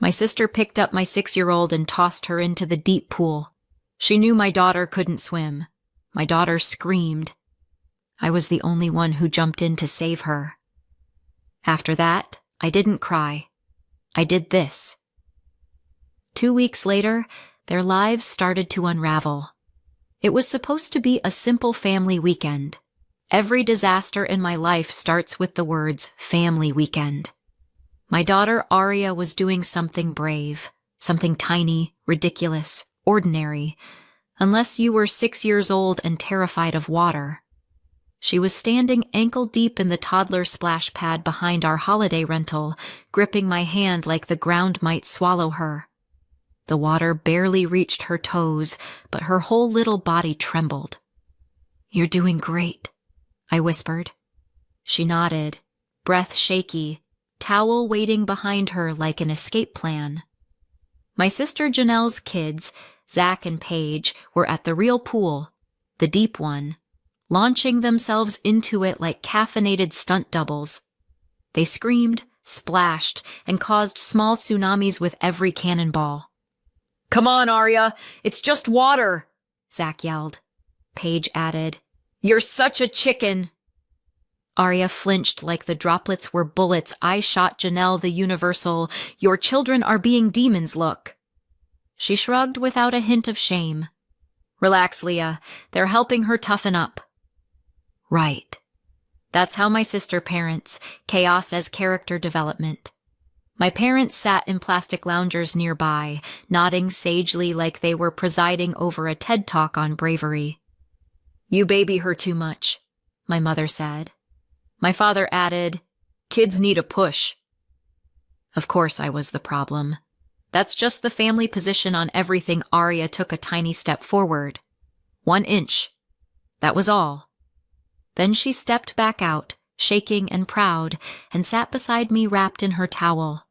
My sister picked up my 6-year-old and tossed her into the deep pool. She knew my daughter couldn't swim. My daughter screamed. I was the only one who jumped in to save her. After that, I didn't cry. I did this. 2 weeks later, their lives started to unravel. It was supposed to be a simple family weekend. Every disaster in my life starts with the words family weekend. My daughter Aria was doing something brave, something tiny, ridiculous, ordinary, unless you were 6 years old and terrified of water. She was standing ankle-deep in the toddler splash pad behind our holiday rental, gripping my hand like the ground might swallow her. The water barely reached her toes, but her whole little body trembled. "You're doing great," I whispered. She nodded, breath shaky, towel waiting behind her like an escape plan. My sister Janelle's kids, Zach and Paige, were at the real pool, the deep one, launching themselves into it like caffeinated stunt doubles. They screamed, splashed, and caused small tsunamis with every cannonball. "Come on, Aria, it's just water," Zach yelled. Paige added, "You're such a chicken." Aria flinched like the droplets were bullets. I shot Janelle the universal, "Your children are being demons" look. She shrugged without a hint of shame. "Relax, Leah. They're helping her toughen up." Right. That's how my sister parents, chaos as character development. My parents sat in plastic loungers nearby, nodding sagely like they were presiding over a TED Talk on bravery. "You baby her too much," my mother said. My father added, "Kids need a push." Of course I was the problem. That's just the family position on everything. Aria took a tiny step forward. 1 inch. That was all. Then she stepped back out, shaking and proud, and sat beside me wrapped in her towel.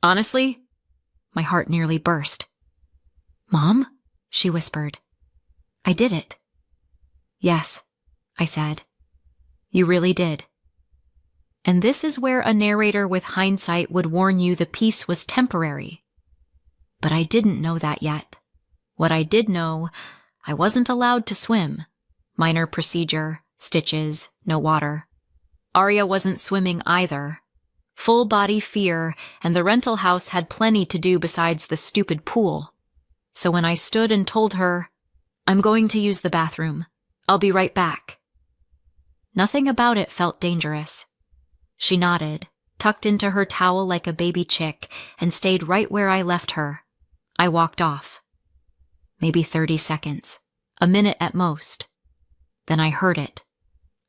Honestly, my heart nearly burst. "Mom?" she whispered. "I did it." "Yes," I said. "You really did." And this is where a narrator with hindsight would warn you the peace was temporary. But I didn't know that yet. What I did know, I wasn't allowed to swim. Minor procedure, stitches, no water. Aria wasn't swimming either. Full body fear, and the rental house had plenty to do besides the stupid pool. So when I stood and told her, "I'm going to use the bathroom. I'll be right back," nothing about it felt dangerous. She nodded, tucked into her towel like a baby chick, and stayed right where I left her. I walked off. Maybe 30 seconds, a minute at most. Then I heard it.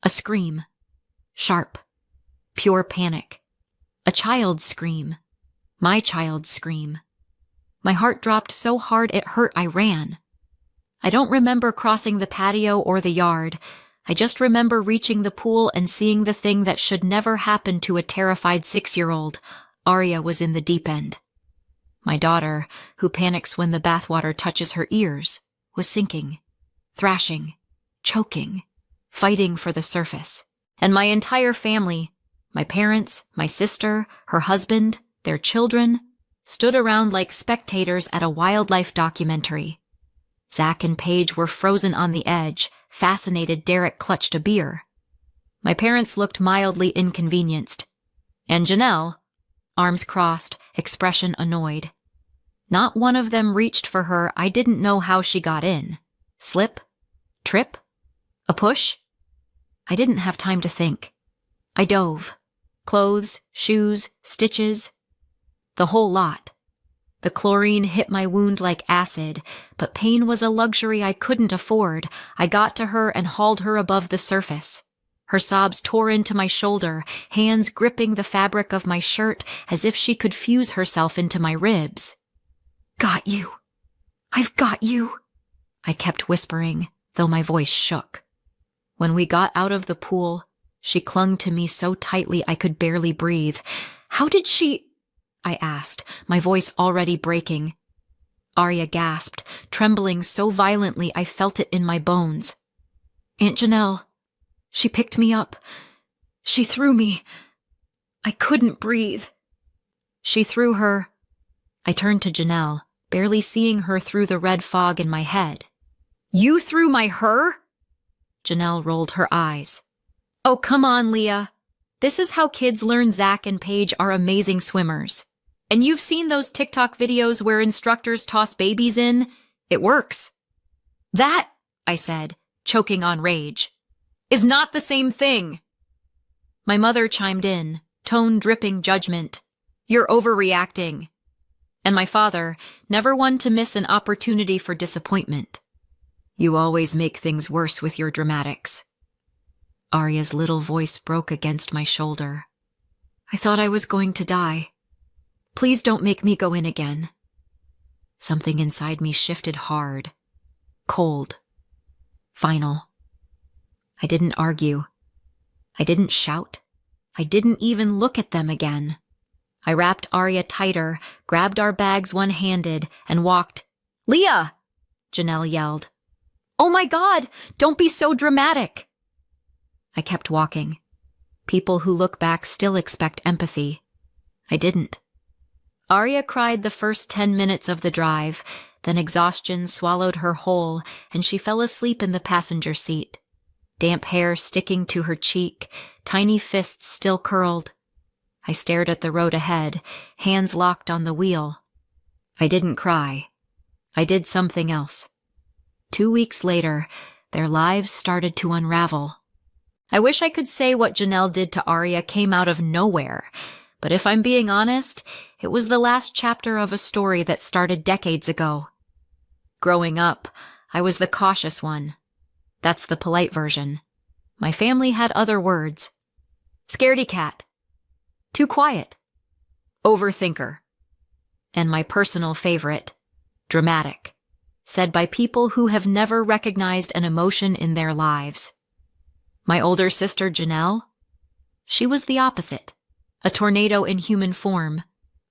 A scream. Sharp. Pure panic. A child's scream. My child's scream. My heart dropped so hard it hurt I ran. I don't remember crossing the patio or the yard. I just remember reaching the pool and seeing the thing that should never happen to a terrified 6-year-old. Aria was in the deep end. My daughter, who panics when the bathwater touches her ears, was sinking, thrashing, choking, fighting for the surface. And my entire family, my parents, my sister, her husband, their children, stood around like spectators at a wildlife documentary. Zach and Paige were frozen on the edge. Fascinated, Derek clutched a beer. My parents looked mildly inconvenienced. And Janelle, arms crossed, expression annoyed. Not one of them reached for her. I didn't know how she got in. Slip? Trip? A push? I didn't have time to think. I dove. Clothes, shoes, stitches. The whole lot. The chlorine hit my wound like acid, but pain was a luxury I couldn't afford. I got to her and hauled her above the surface. Her sobs tore into my shoulder, hands gripping the fabric of my shirt as if she could fuse herself into my ribs. "Got you. I've got you," I kept whispering, though my voice shook. When we got out of the pool, she clung to me so tightly I could barely breathe. "How did she—" I asked, my voice already breaking. Aria gasped, trembling so violently I felt it in my bones. "Aunt Janelle, she picked me up. She threw me. I couldn't breathe." She threw her, I turned to Janelle, barely seeing her through the red fog in my head. "You threw my her?" Janelle rolled her eyes. "Oh, come on, Leah. This is how kids learn Zach and Paige are amazing swimmers. And you've seen those TikTok videos where instructors toss babies in? It works." "That," I said, choking on rage, "is not the same thing." My mother chimed in, tone dripping judgment. "You're overreacting." And my father, never one to miss an opportunity for disappointment. "You always make things worse with your dramatics." Arya's little voice broke against my shoulder. "I thought I was going to die. Please don't make me go in again." Something inside me shifted hard, cold, final. I didn't argue. I didn't shout. I didn't even look at them again. I wrapped Arya tighter, grabbed our bags one-handed, and walked. "Leah!" Janelle yelled. "Oh my God, don't be so dramatic." I kept walking. People who look back still expect empathy. I didn't. Arya cried the first 10 minutes of the drive, then exhaustion swallowed her whole, and she fell asleep in the passenger seat. Damp hair sticking to her cheek, tiny fists still curled. I stared at the road ahead, hands locked on the wheel. I didn't cry. I did something else. 2 weeks later, their lives started to unravel. I wish I could say what Janelle did to Arya came out of nowhere, but if I'm being honest, it was the last chapter of a story that started decades ago. Growing up, I was the cautious one. That's the polite version. My family had other words. Scaredy cat. Too quiet. Overthinker. And my personal favorite, dramatic, said by people who have never recognized an emotion in their lives. My older sister, Janelle, she was the opposite. A tornado in human form.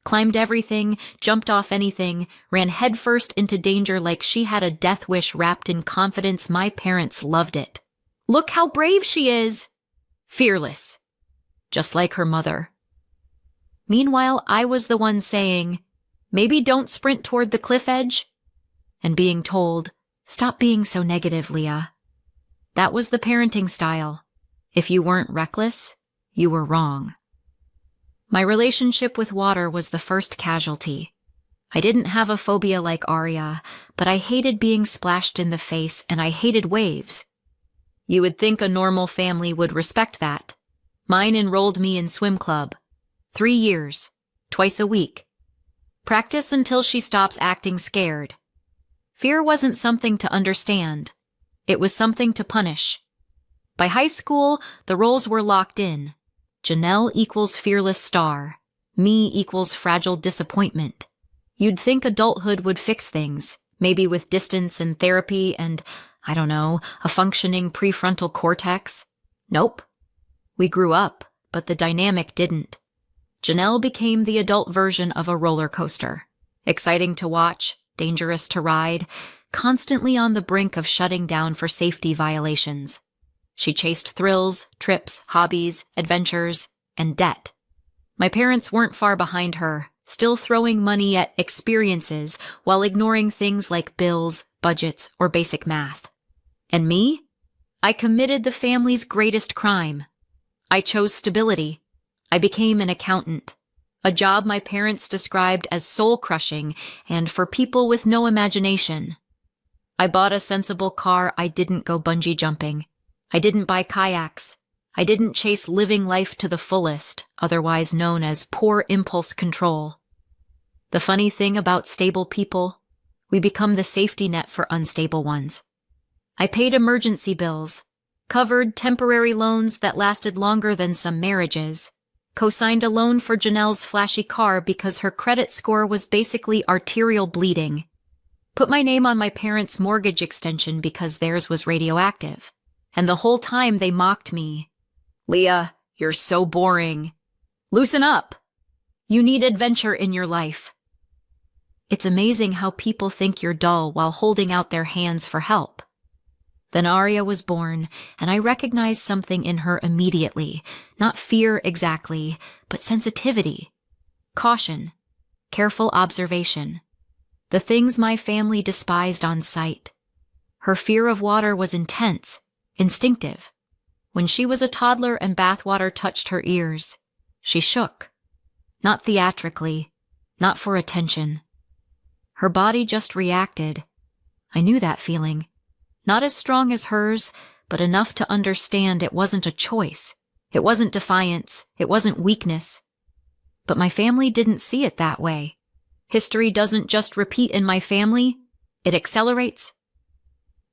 Climbed everything, jumped off anything, ran headfirst into danger like she had a death wish wrapped in confidence my parents loved it. Look how brave she is! Fearless. Just like her mother. Meanwhile, I was the one saying, maybe don't sprint toward the cliff edge, and being told, stop being so negative, Leah. That was the parenting style. If you weren't reckless, you were wrong. My relationship with water was the first casualty. I didn't have a phobia like Arya, but I hated being splashed in the face and I hated waves. You would think a normal family would respect that. Mine enrolled me in swim club. 3 years, twice a week. Practice until she stops acting scared. Fear wasn't something to understand. It was something to punish. By high school, the roles were locked in. Janelle equals fearless star. Me equals fragile disappointment. You'd think adulthood would fix things, maybe with distance and therapy and, I don't know, a functioning prefrontal cortex. Nope. We grew up, but the dynamic didn't. Janelle became the adult version of a roller coaster. Exciting to watch, dangerous to ride, constantly on the brink of shutting down for safety violations. She chased thrills, trips, hobbies, adventures, and debt. My parents weren't far behind her, still throwing money at experiences while ignoring things like bills, budgets, or basic math. And me? I committed the family's greatest crime. I chose stability. I became an accountant, a job my parents described as soul-crushing and for people with no imagination. I bought a sensible car. I didn't go bungee jumping. I didn't buy kayaks. I didn't chase living life to the fullest, otherwise known as poor impulse control. The funny thing about stable people, we become the safety net for unstable ones. I paid emergency bills, covered temporary loans that lasted longer than some marriages, co-signed a loan for Janelle's flashy car because her credit score was basically arterial bleeding, put my name on my parents' mortgage extension because theirs was radioactive. And the whole time they mocked me. Leah, you're so boring. Loosen up. You need adventure in your life. It's amazing how people think you're dull while holding out their hands for help. Then Arya was born, and I recognized something in her immediately. Not fear exactly, but sensitivity. Caution. careful observation. The things my family despised on sight. Her fear of water was intense, instinctive. When she was a toddler and bathwater touched her ears, she shook. Not theatrically, not for attention. Her body just reacted. I knew that feeling. Not as strong as hers, but enough to understand it wasn't a choice. It wasn't defiance. It wasn't weakness. But my family didn't see it that way. History doesn't just repeat in my family, it accelerates.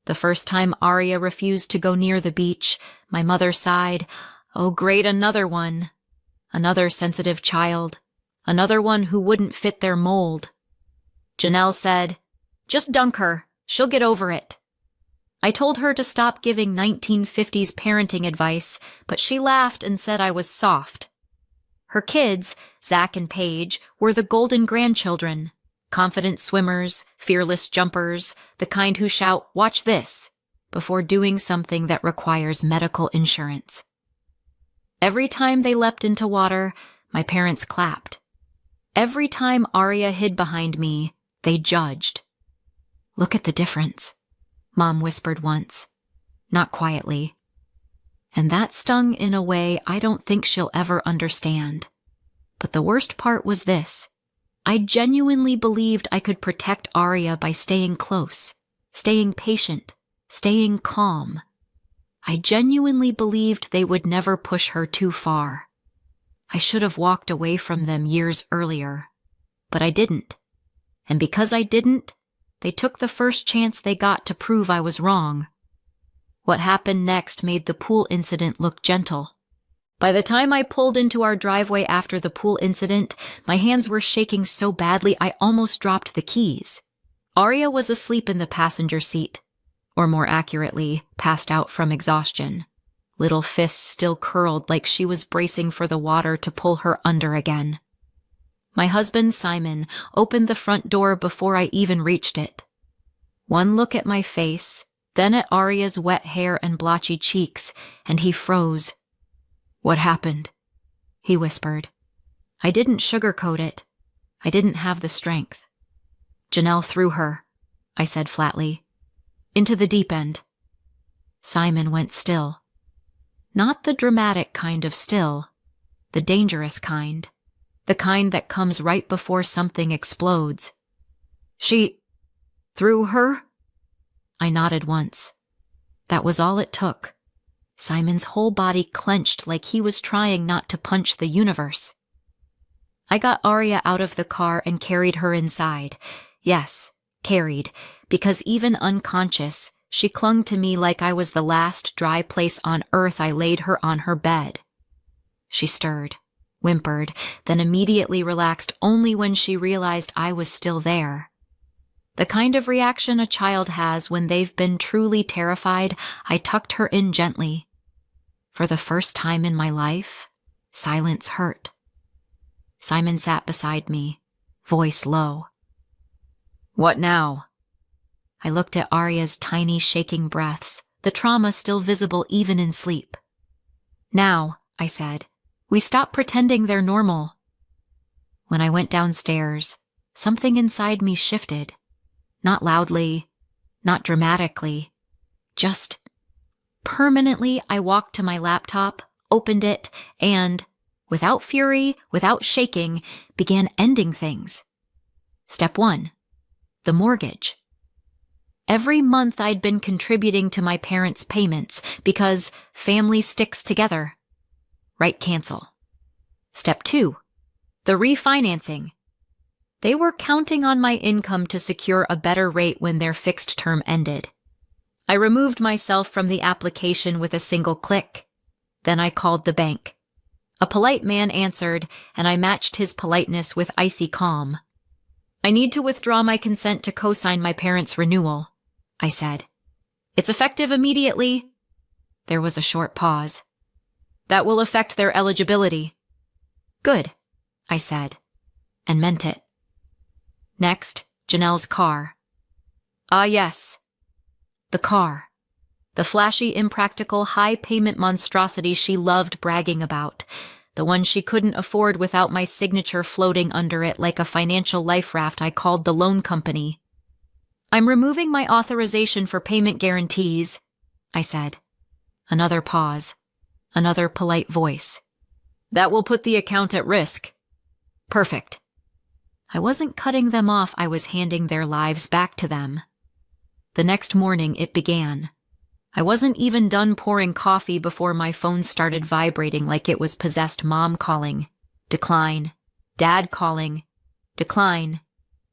The first time Arya refused to go near the beach, my mother sighed, "Oh, great, another one. Another sensitive child. Another one who wouldn't fit their mold." Janelle said, "Just dunk her. She'll get over it." I told her to stop giving 1950s parenting advice, but she laughed and said I was soft. Her kids, Zach and Paige, were the golden grandchildren. Confident swimmers, fearless jumpers, the kind who shout, "Watch this," before doing something that requires medical insurance. Every time they leapt into water, my parents clapped. Every time Arya hid behind me, they judged. "Look at the difference," Mom whispered once, not quietly. And that stung in a way I don't think she'll ever understand. But the worst part was this. I genuinely believed I could protect Arya by staying close, staying patient, staying calm. I genuinely believed they would never push her too far. I should have walked away from them years earlier, but I didn't. And because I didn't, they took the first chance they got to prove I was wrong. What happened next made the pool incident look gentle. By the time I pulled into our driveway after the pool incident, my hands were shaking so badly I almost dropped the keys. Arya was asleep in the passenger seat, or more accurately, passed out from exhaustion. Little fists still curled like she was bracing for the water to pull her under again. My husband, Simon, opened the front door before I even reached it. One look at my face, then at Arya's wet hair and blotchy cheeks, and he froze. "What happened?" he whispered. I didn't sugarcoat it. I didn't have the strength. "Janelle threw her," I said flatly. "Into the deep end." Simon went still. Not the dramatic kind of still, the dangerous kind. The kind that comes right before something explodes. "She threw her?" I nodded once. That was all it took. Simon's whole body clenched like he was trying not to punch the universe. I got Arya out of the car and carried her inside. Yes, carried, because even unconscious, she clung to me like I was the last dry place on earth. I laid her on her bed. She stirred, whimpered, then immediately relaxed only when she realized I was still there. The kind of reaction a child has when they've been truly terrified. I tucked her in gently. For the first time in my life, silence hurt. Simon sat beside me, voice low. "What now?" I looked at Arya's tiny shaking breaths, the trauma still visible even in sleep. "Now," I said, "we stop pretending they're normal." When I went downstairs, something inside me shifted. Not loudly, not dramatically, just permanently. I walked to my laptop, opened it, and, without fury, without shaking, began ending things. Step 1. The mortgage. Every month I'd been contributing to my parents' payments because family sticks together. Right, cancel. Step 2. The refinancing. They were counting on my income to secure a better rate when their fixed term ended. I removed myself from the application with a single click. Then I called the bank. A polite man answered, and I matched his politeness with icy calm. "I need to withdraw my consent to co-sign my parents' renewal," I said. "It's effective immediately." There was a short pause. "That will affect their eligibility." "Good," I said, and meant it. Next, Janelle's car. Ah, yes. The car. The flashy, impractical, high-payment monstrosity she loved bragging about. the one she couldn't afford without my signature floating under it like a financial life raft I called the loan company. "I'm removing my authorization for payment guarantees," I said. Another pause. Another polite voice. "That will put the account at risk." "Perfect." I wasn't cutting them off, I was handing their lives back to them. The next morning it began. I wasn't even done pouring coffee before my phone started vibrating like it was possessed. Mom calling. Decline. Dad calling. Decline.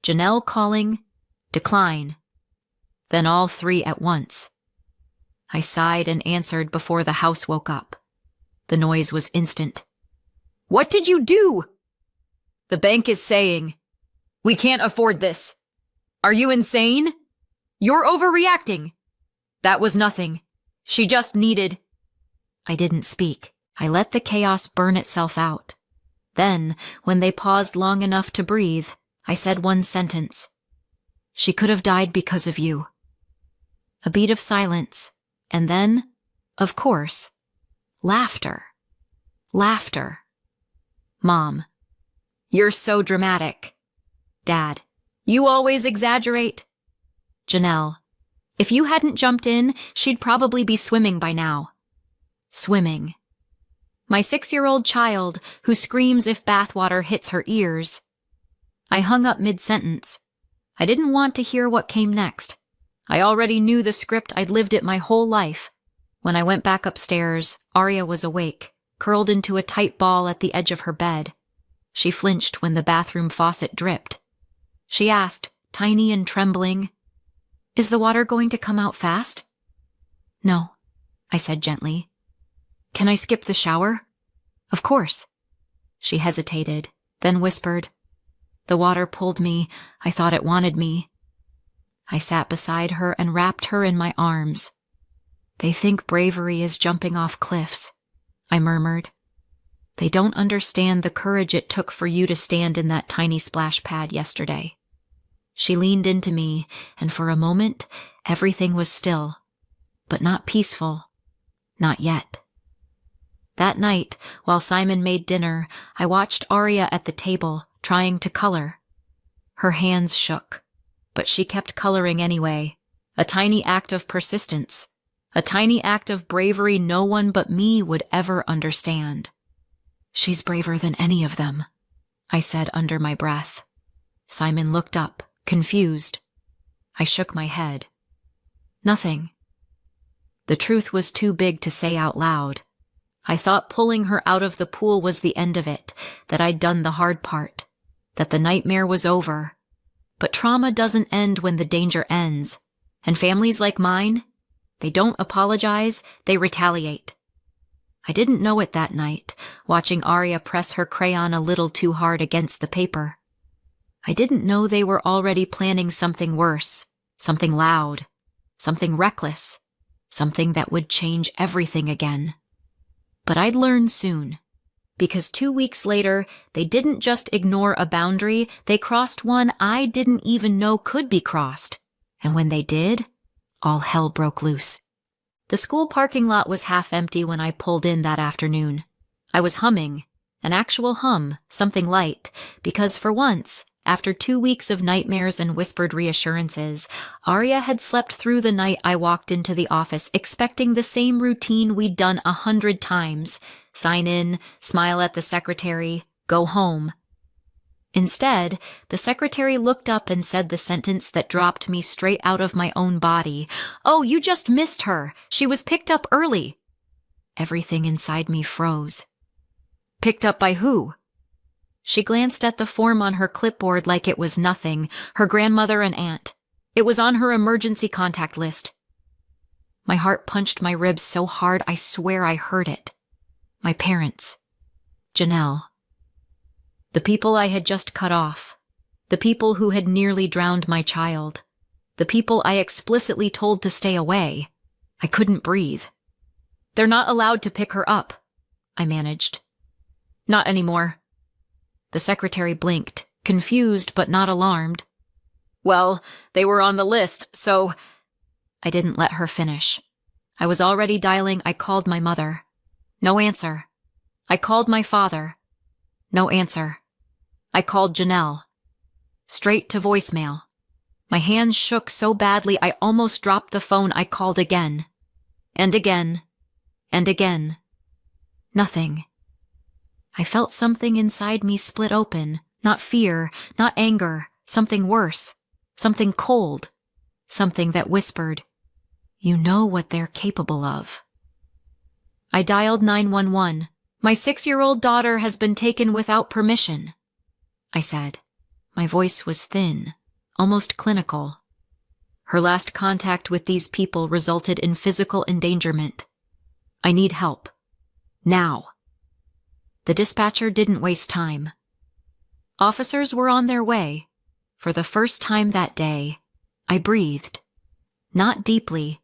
Janelle calling. Decline. Then all three at once. I sighed and answered before the house woke up. The noise was instant. "What did you do?" "The bank is saying, we can't afford this." "Are you insane?" "You're overreacting." "That was nothing. She just needed—" I didn't speak. I let the chaos burn itself out. Then, when they paused long enough to breathe, I said one sentence. "She could have died because of you." A beat of silence, and then, of course, laughter. Laughter. Mom. "You're so dramatic." Dad. "You always exaggerate." Janelle. "If you hadn't jumped in, she'd probably be swimming by now." Swimming. My 6-year-old child who screams if bathwater hits her ears. I hung up mid-sentence. I didn't want to hear what came next. I already knew the script. I'd lived it my whole life. When I went back upstairs, Arya was awake, curled into a tight ball at the edge of her bed. She flinched when the bathroom faucet dripped. She asked, tiny and trembling, "Is the water going to come out fast?" "No," I said gently. "Can I skip the shower?" "Of course." She hesitated, then whispered, "The water pulled me. I thought it wanted me." I sat beside her and wrapped her in my arms. "They think bravery is jumping off cliffs," I murmured. "They don't understand the courage it took for you to stand in that tiny splash pad yesterday." She leaned into me, and for a moment, everything was still, but not peaceful. Not yet. That night, while Simon made dinner, I watched Arya at the table, trying to color. Her hands shook, but she kept coloring anyway. A tiny act of persistence. A tiny act of bravery no one but me would ever understand. "She's braver than any of them," I said under my breath. Simon looked up, confused. I shook my head. "Nothing." The truth was too big to say out loud. I thought pulling her out of the pool was the end of it, that I'd done the hard part, that the nightmare was over. But trauma doesn't end when the danger ends, and families like mine, they don't apologize, they retaliate. I didn't know it that night, watching Arya press her crayon a little too hard against the paper. I didn't know they were already planning something worse, something loud, something reckless, something that would change everything again. But I'd learn soon, because 2 weeks later, they didn't just ignore a boundary, they crossed one I didn't even know could be crossed. And when they did, all hell broke loose. The school parking lot was half empty when I pulled in that afternoon. I was humming, an actual hum, something light, because for once, after 2 weeks of nightmares and whispered reassurances, Arya had slept through the night I walked into the office expecting the same routine we'd done 100 times. Sign in, smile at the secretary, go home. Instead, the secretary looked up and said the sentence that dropped me straight out of my own body. "Oh, you just missed her. She was picked up early." Everything inside me froze. "Picked up by who?" She glanced at the form on her clipboard like it was nothing, her grandmother and aunt. It was on her emergency contact list. My heart punched my ribs so hard I swear I heard it. My parents. Janelle. The people I had just cut off. The people who had nearly drowned my child. The people I explicitly told to stay away. I couldn't breathe. "They're not allowed to pick her up," I managed. "Not anymore." The secretary blinked, confused but not alarmed. "Well, they were on the list, so—" I didn't let her finish. I was already dialing. I called my mother. No answer. I called my father. No answer. I called Janelle. Straight to voicemail. My hands shook so badly I almost dropped the phone. I called again. And again. And again. Nothing. I felt something inside me split open. Not fear, not anger. Something worse. Something cold. Something that whispered, "You know what they're capable of." I dialed 911. "My 6-year-old daughter has been taken without permission," I said. My voice was thin, almost clinical. "Her last contact with these people resulted in physical endangerment. I need help. Now." The dispatcher didn't waste time. Officers were on their way. For the first time that day, I breathed. Not deeply,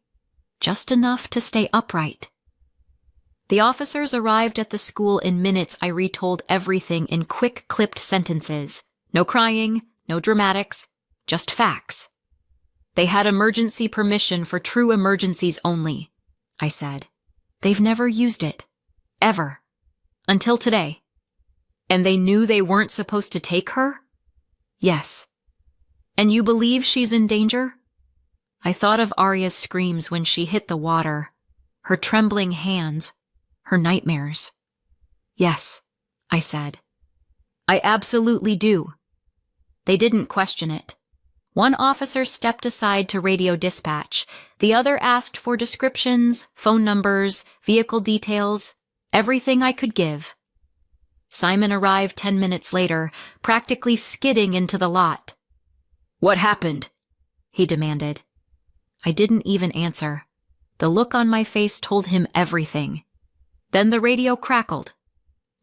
just enough to stay upright. The officers arrived at the school in minutes. I retold everything in quick, clipped sentences. No crying, no dramatics, just facts. "They had emergency permission for true emergencies only," I said. "They've never used it. Ever. Until today. And they knew they weren't supposed to take her?" "Yes." "And you believe she's in danger?" I thought of Arya's screams when she hit the water, her trembling hands, her nightmares. "Yes," I said. "I absolutely do." They didn't question it. One officer stepped aside to radio dispatch. The other asked for descriptions, phone numbers, vehicle details, everything I could give. Simon arrived 10 minutes later, practically skidding into the lot. "What happened?" he demanded. I didn't even answer. The look on my face told him everything. Then the radio crackled.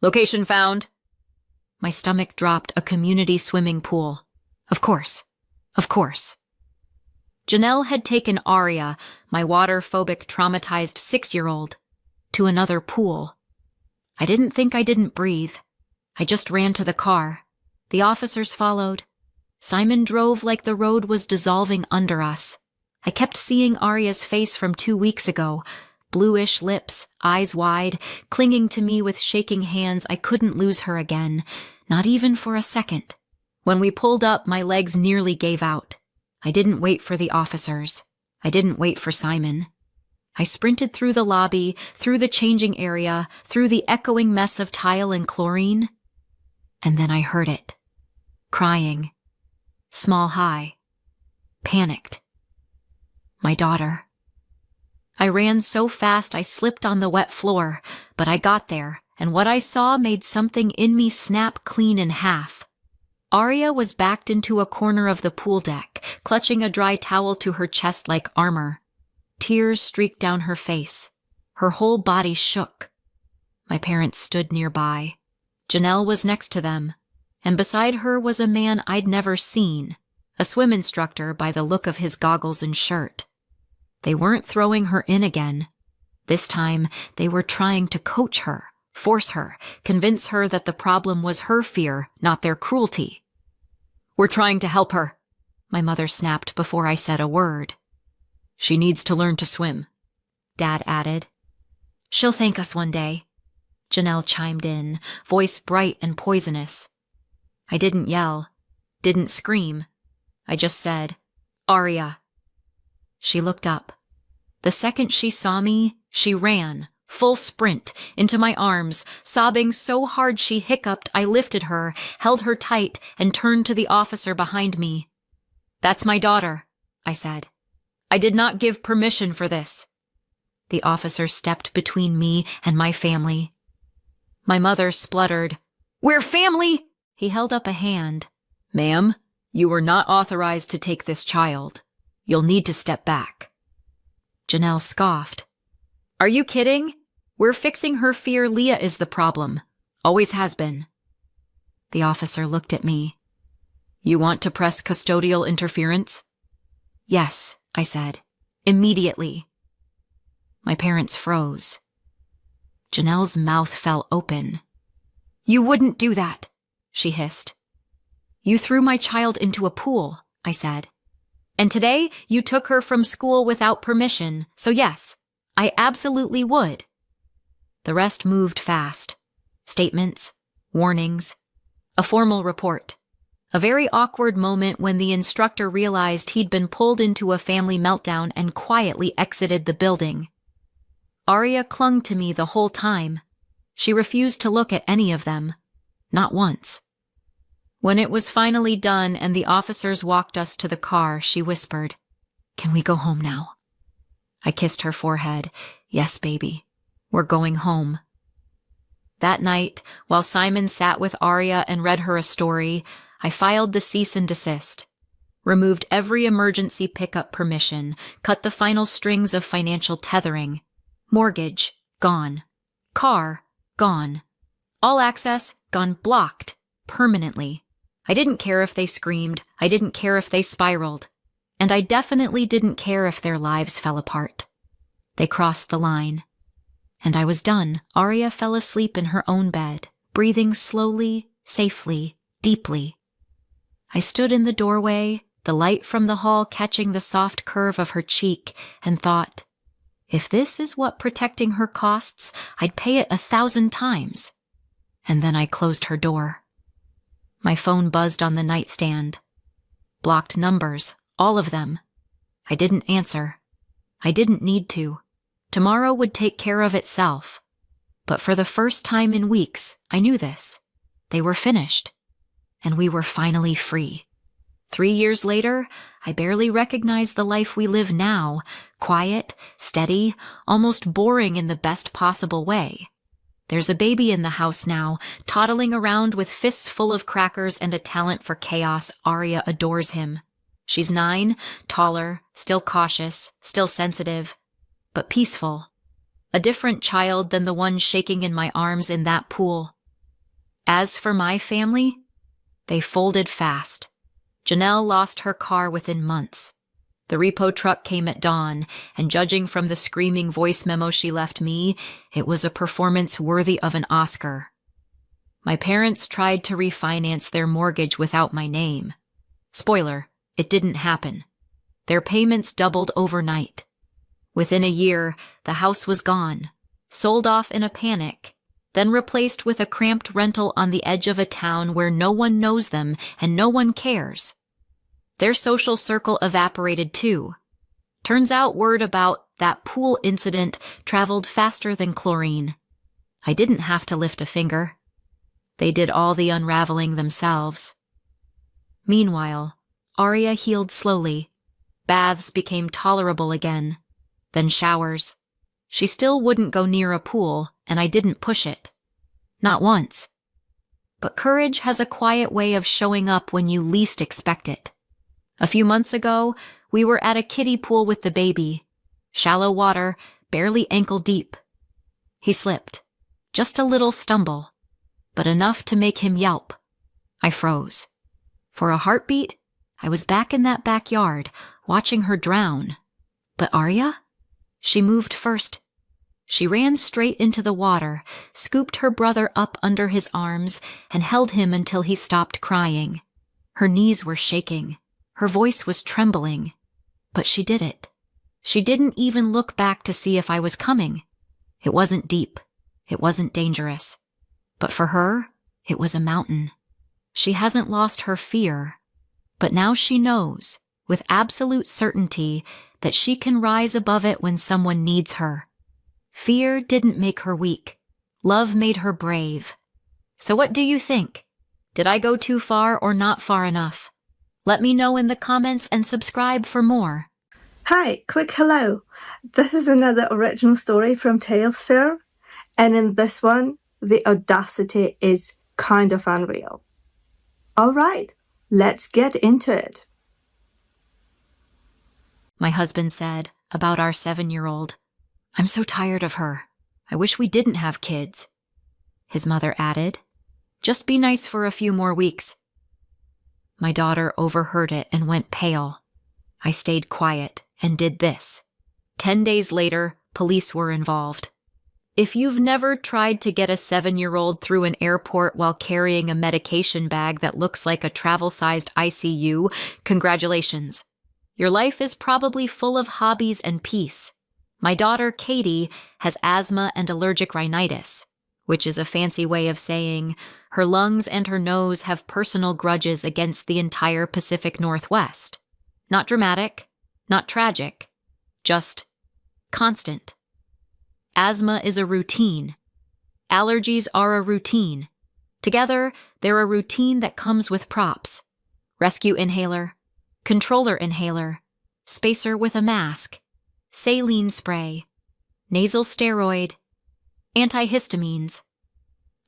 "Location found." My stomach dropped. A community swimming pool. Of course. Of course. Janelle had taken Arya, my water-phobic, traumatized 6-year-old, to another pool. I didn't think I didn't breathe. I just ran to the car. The officers followed. Simon drove like the road was dissolving under us. I kept seeing Arya's face from 2 weeks ago. Bluish lips, eyes wide, clinging to me with shaking hands. I couldn't lose her again, not even for a second. When we pulled up, my legs nearly gave out. I didn't wait for the officers. I didn't wait for Simon. I sprinted through the lobby, through the changing area, through the echoing mess of tile and chlorine. And then I heard it. Crying. Small high. Panicked. My daughter. I ran so fast I slipped on the wet floor, but I got there, and what I saw made something in me snap clean in half. Arya was backed into a corner of the pool deck, clutching a dry towel to her chest like armor. Tears streaked down her face. Her whole body shook. My parents stood nearby. Janelle was next to them, and beside her was a man I'd never seen, a swim instructor by the look of his goggles and shirt. They weren't throwing her in again. This time, they were trying to coach her, force her, convince her that the problem was her fear, not their cruelty. "We're trying to help her," my mother snapped before I said a word. "She needs to learn to swim," Dad added. "She'll thank us one day," Janelle chimed in, voice bright and poisonous. I didn't yell, didn't scream. I just said, "Arya." She looked up. The second she saw me, she ran, full sprint, into my arms, sobbing so hard she hiccuped. I lifted her, held her tight, and turned to the officer behind me. "That's my daughter," I said. "I did not give permission for this." The officer stepped between me and my family. My mother spluttered, "We're family!" He held up a hand. "Ma'am, you were not authorized to take this child. You'll need to step back." Janelle scoffed. "Are you kidding? We're fixing her fear. Leah is the problem. Always has been." The officer looked at me. "You want to press custodial interference?" "Yes," I said. "Immediately." My parents froze. Janelle's mouth fell open. "You wouldn't do that," she hissed. "You threw my child into a pool," I said. "And today you took her from school without permission, so yes, I absolutely would." The rest moved fast. Statements, warnings, a formal report. A very awkward moment when the instructor realized he'd been pulled into a family meltdown and quietly exited the building. Arya clung to me the whole time. She refused to look at any of them. Not once. When it was finally done and the officers walked us to the car, she whispered, "Can we go home now?" I kissed her forehead. "Yes, baby. We're going home." That night, while Simon sat with Arya and read her a story, I filed the cease and desist, removed every emergency pickup permission, cut the final strings of financial tethering. Mortgage, gone. Car, gone. All access, gone blocked, permanently. I didn't care if they screamed, I didn't care if they spiraled, and I definitely didn't care if their lives fell apart. They crossed the line. And I was done. Arya fell asleep in her own bed, breathing slowly, safely, deeply. I stood in the doorway, the light from the hall catching the soft curve of her cheek, and thought, if this is what protecting her costs, I'd pay it 1,000 times. And then I closed her door. My phone buzzed on the nightstand. Blocked numbers, all of them. I didn't answer. I didn't need to. Tomorrow would take care of itself. But for the first time in weeks, I knew this. They were finished. And we were finally free. 3 years later, I barely recognize the life we live now, quiet, steady, almost boring in the best possible way. There's a baby in the house now, toddling around with fists full of crackers and a talent for chaos. Arya adores him. She's 9, taller, still cautious, still sensitive, but peaceful. A different child than the one shaking in my arms in that pool. As for my family, they folded fast. Janelle lost her car within months. The repo truck came at dawn, and judging from the screaming voice memo she left me, it was a performance worthy of an Oscar. My parents tried to refinance their mortgage without my name. Spoiler, it didn't happen. Their payments doubled overnight. Within a year, the house was gone, sold off in a panic, then replaced with a cramped rental on the edge of a town where no one knows them and no one cares. Their social circle evaporated too. Turns out word about that pool incident traveled faster than chlorine. I didn't have to lift a finger. They did all the unraveling themselves. Meanwhile, Arya healed slowly. Baths became tolerable again. Then showers. She still wouldn't go near a pool, and I didn't push it. Not once. But courage has a quiet way of showing up when you least expect it. A few months ago, we were at a kiddie pool with the baby. Shallow water, barely ankle deep. He slipped. Just a little stumble, but enough to make him yelp. I froze. For a heartbeat, I was back in that backyard, watching her drown. But Arya? She moved first. She ran straight into the water, scooped her brother up under his arms, and held him until he stopped crying. Her knees were shaking. Her voice was trembling. But she did it. She didn't even look back to see if I was coming. It wasn't deep. It wasn't dangerous. But for her, it was a mountain. She hasn't lost her fear. But now she knows, with absolute certainty, that she can rise above it when someone needs her. Fear didn't make her weak. Love made her brave. So what do you think? Did I go too far or not far enough? Let me know in the comments and subscribe for more. Hi, quick hello. This is another original story from Talesphere, and in this one, the audacity is kind of unreal. All right, let's get into it. My husband said about our 7-year-old, "I'm so tired of her. I wish we didn't have kids." His mother added, "Just be nice for a few more weeks." My daughter overheard it and went pale. I stayed quiet and did this. 10 days later, police were involved. If you've never tried to get a 7-year-old through an airport while carrying a medication bag that looks like a travel-sized ICU, congratulations. Your life is probably full of hobbies and peace. My daughter, Katie, has asthma and allergic rhinitis. which is a fancy way of saying her lungs and her nose have personal grudges against the entire Pacific Northwest. Not dramatic, not tragic, just constant. Asthma is a routine. Allergies are a routine. Together, they're a routine that comes with props. Rescue inhaler, controller inhaler, spacer with a mask, saline spray, nasal steroid, antihistamines.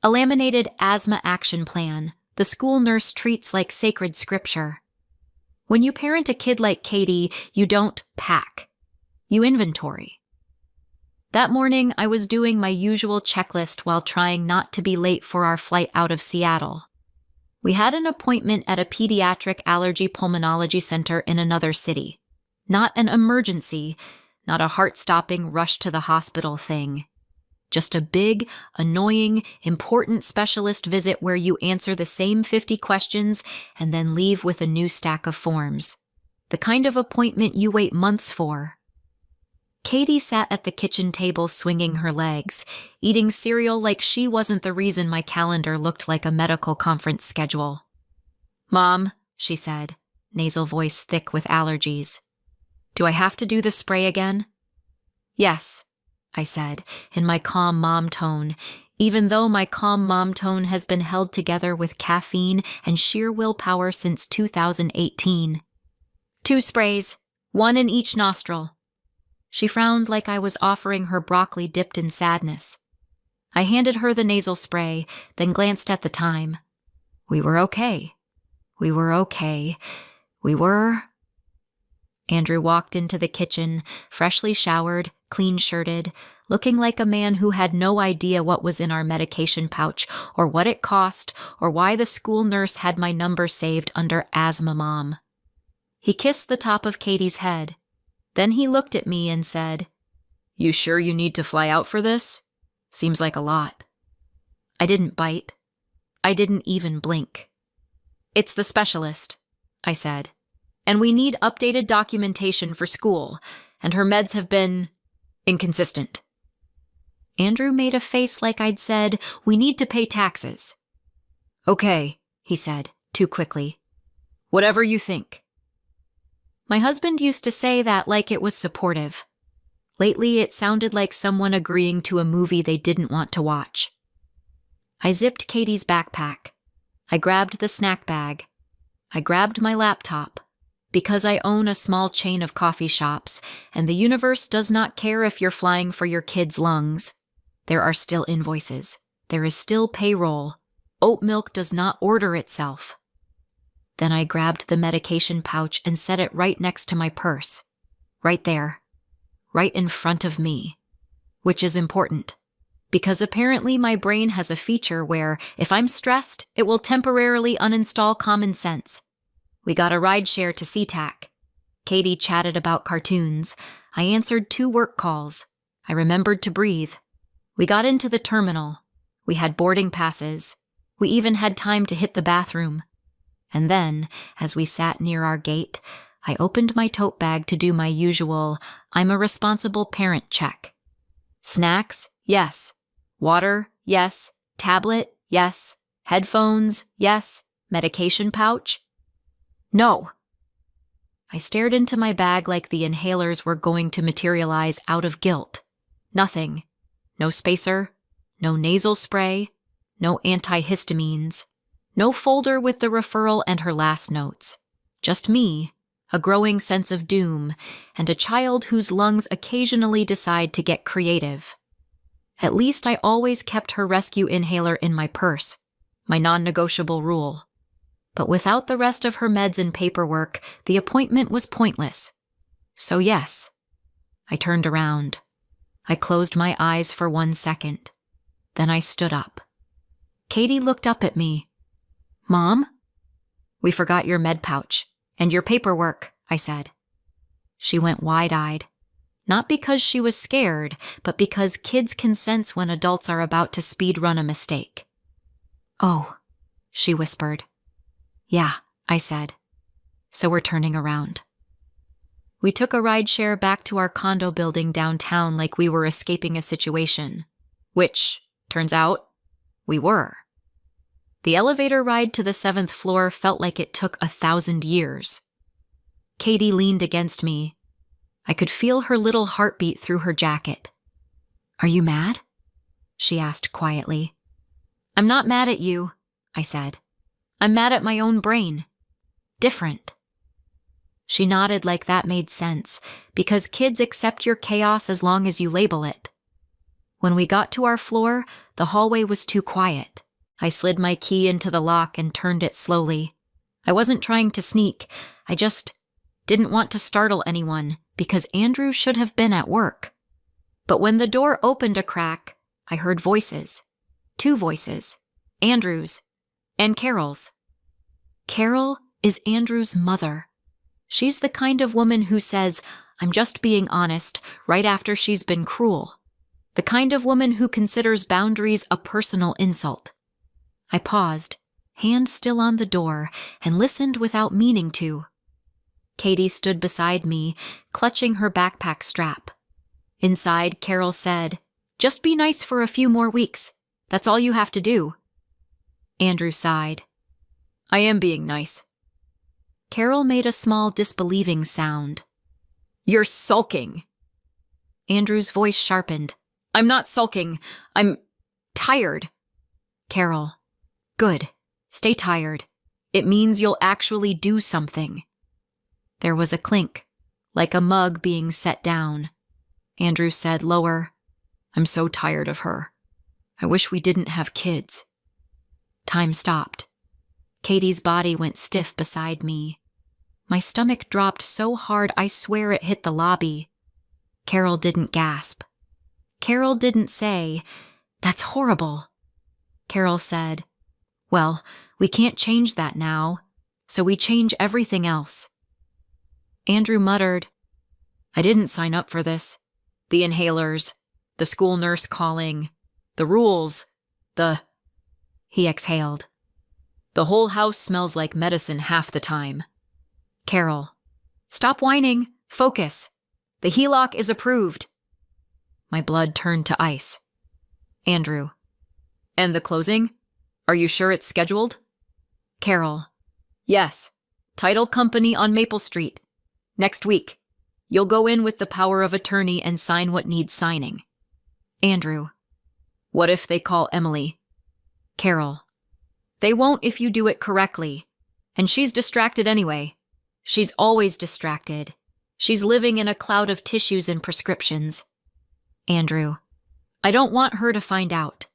A laminated asthma action plan the school nurse treats like sacred scripture. When you parent a kid like Katie, you don't pack. You inventory. That morning, I was doing my usual checklist while trying not to be late for our flight out of Seattle. We had an appointment at a pediatric allergy pulmonology center in another city. Not an emergency, not a heart-stopping rush to the hospital thing. Just a big, annoying, important specialist visit where you answer the same 50 questions and then leave with a new stack of forms. The kind of appointment you wait months for. Katie sat at the kitchen table swinging her legs, eating cereal like she wasn't the reason my calendar looked like a medical conference schedule. "Mom," she said, nasal voice thick with allergies. "Do I have to do the spray again?" "Yes," I said, in my calm mom tone, even though my calm mom tone has been held together with caffeine and sheer willpower since 2018. 2 sprays, 1 in each nostril. She frowned like I was offering her broccoli dipped in sadness. I handed her the nasal spray, then glanced at the time. We were okay. We were okay. We were... Andrew walked into the kitchen, freshly showered, clean-shirted, looking like a man who had no idea what was in our medication pouch, or what it cost, or why the school nurse had my number saved under Asthma Mom. He kissed the top of Katie's head. Then he looked at me and said, "You sure you need to fly out for this? Seems like a lot." I didn't bite. I didn't even blink. "It's the specialist," I said. "And we need updated documentation for school, and her meds have been inconsistent." Andrew made a face like I'd said, "We need to pay taxes." "Okay," he said, too quickly. "Whatever you think." My husband used to say that like it was supportive. Lately, it sounded like someone agreeing to a movie they didn't want to watch. I zipped Katie's backpack. I grabbed the snack bag. I grabbed my laptop. Because I own a small chain of coffee shops, and the universe does not care if you're flying for your kids' lungs. There are still invoices. There is still payroll. Oat milk does not order itself. Then I grabbed the medication pouch and set it right next to my purse. Right there. Right in front of me. Which is important. Because apparently my brain has a feature where, if I'm stressed, it will temporarily uninstall common sense. We got a rideshare to SeaTac. Katie chatted about cartoons. I answered 2 work calls. I remembered to breathe. We got into the terminal. We had boarding passes. We even had time to hit the bathroom. And then, as we sat near our gate, I opened my tote bag to do my usual, I'm a responsible parent check. Snacks? Yes. Water? Yes. Tablet? Yes. Headphones? Yes. Medication pouch? No. I stared into my bag like the inhalers were going to materialize out of guilt. Nothing. No spacer. No nasal spray. No antihistamines. No folder with the referral and her last notes. Just me, a growing sense of doom, and a child whose lungs occasionally decide to get creative. At least I always kept her rescue inhaler in my purse, my non-negotiable rule. But without the rest of her meds and paperwork, the appointment was pointless. So yes, I turned around. I closed my eyes for 1 second. Then I stood up. Katie looked up at me. "Mom?" "We forgot your med pouch. And your paperwork," I said. She went wide-eyed. Not because she was scared, but because kids can sense when adults are about to speed-run a mistake. "Oh," she whispered. "Yeah," I said. "So we're turning around." We took a rideshare back to our condo building downtown like we were escaping a situation, which, turns out, We were. The elevator ride to the 7th floor felt like it took 1,000 years. Katie leaned against me. I could feel her little heartbeat through her jacket. "Are you mad?" she asked quietly. "I'm not mad at you," I said. "I'm mad at my own brain. Different." She nodded like that made sense, because kids accept your chaos as long as you label it. When we got to our floor, the hallway was too quiet. I slid my key into the lock and turned it slowly. I wasn't trying to sneak. I just didn't want to startle anyone, because Andrew should have been at work. But when the door opened a crack, I heard voices. 2 voices. Andrew's and Carol's. Carol is Andrew's mother. She's the kind of woman who says, "I'm just being honest," right after she's been cruel. The kind of woman who considers boundaries a personal insult. I paused, hand still on the door, and listened without meaning to. Katie stood beside me, clutching her backpack strap. Inside, Carol said, "Just be nice for a few more weeks. That's all you have to do." Andrew sighed. "I am being nice." Carol made a small disbelieving sound. "You're sulking." Andrew's voice sharpened. "I'm not sulking. I'm tired." Carol. "Good. Stay tired. It means you'll actually do something." There was a clink, like a mug being set down. Andrew said lower, "I'm so tired of her. I wish we didn't have kids." Time stopped. Katie's body went stiff beside me. My stomach dropped so hard I swear it hit the lobby. Carol didn't gasp. Carol didn't say, "That's horrible." Carol said, "Well, we can't change that now, so we change everything else." Andrew muttered, "I didn't sign up for this. The inhalers, the school nurse calling, the rules, the..." He exhaled. "The whole house smells like medicine half the time." Carol. "Stop whining. Focus. The HELOC is approved." My blood turned to ice. Andrew. "And the closing? Are you sure it's scheduled?" Carol. "Yes. Title company on Maple Street. Next week. You'll go in with the power of attorney and sign what needs signing." Andrew. "What if they call Emily?" Carol. "They won't if you do it correctly. And she's distracted anyway. She's always distracted. She's living in a cloud of tissues and prescriptions." Andrew. "I don't want her to find out."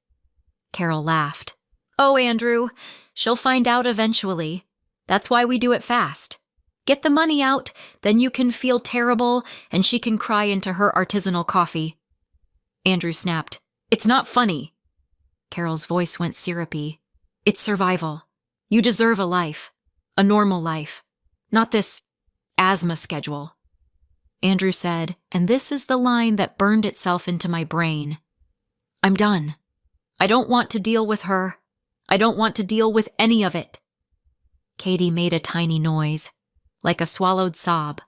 Carol laughed. "Oh, Andrew, she'll find out eventually. That's why we do it fast. Get the money out, then you can feel terrible, and she can cry into her artisanal coffee." Andrew snapped. "It's not funny." Carol's voice went syrupy. "It's survival. You deserve a life. A normal life. Not this asthma schedule." Andrew said, and this is the line that burned itself into my brain, "I'm done. I don't want to deal with her. I don't want to deal with any of it." Katie made a tiny noise, like a swallowed sob.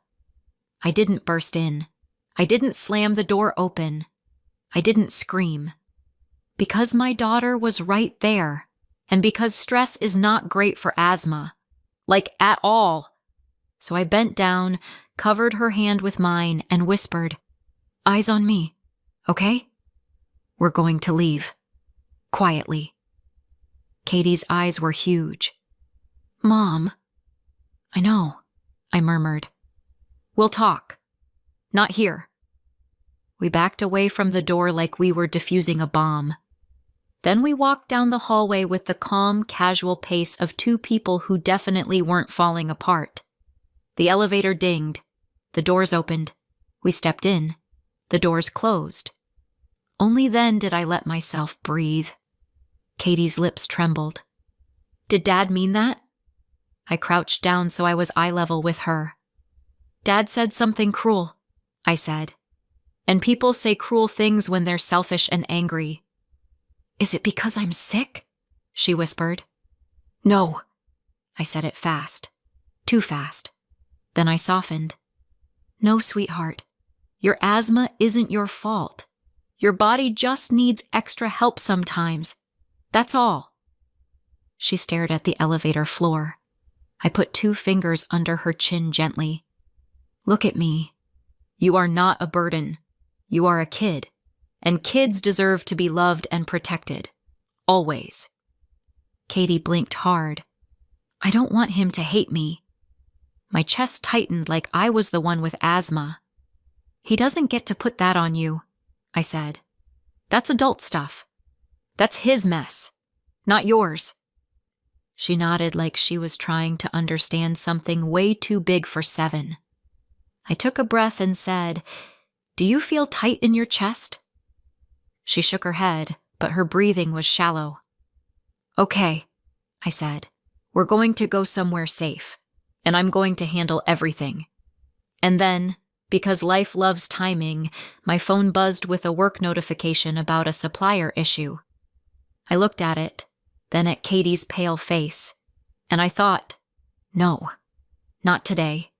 I didn't burst in. I didn't slam the door open. I didn't scream. Because my daughter was right there, and because stress is not great for asthma. Like, at all. So I bent down, covered her hand with mine, and whispered, "Eyes on me, okay? We're going to leave. Quietly." Katie's eyes were huge. "Mom." "I know," I murmured. "We'll talk. Not here." We backed away from the door like we were defusing a bomb. Then we walked down the hallway with the calm, casual pace of 2 people who definitely weren't falling apart. The elevator dinged. The doors opened. We stepped in. The doors closed. Only then did I let myself breathe. Katie's lips trembled. "Did Dad mean that?" I crouched down so I was eye level with her. "Dad said something cruel," I said. "And people say cruel things when they're selfish and angry." "Is it because I'm sick?" she whispered. "No." I said it fast. Too fast. Then I softened. "No, sweetheart. Your asthma isn't your fault. Your body just needs extra help sometimes. That's all. She stared at the elevator floor. I put 2 fingers under her chin gently. Look at me. You are not a burden. You are a kid. And kids deserve to be loved and protected. Always. Katie blinked hard. I don't want him to hate me. My chest tightened like I was the one with asthma. He doesn't get to put that on you, I said. That's adult stuff. That's his mess, not yours. She nodded like she was trying to understand something way too big for 7. I took a breath and said, Do you feel tight in your chest? She shook her head, but her breathing was shallow. Okay, I said. We're going to go somewhere safe, and I'm going to handle everything. And then, because life loves timing, my phone buzzed with a work notification about a supplier issue. I looked at it, then at Katie's pale face, and I thought, no, not today.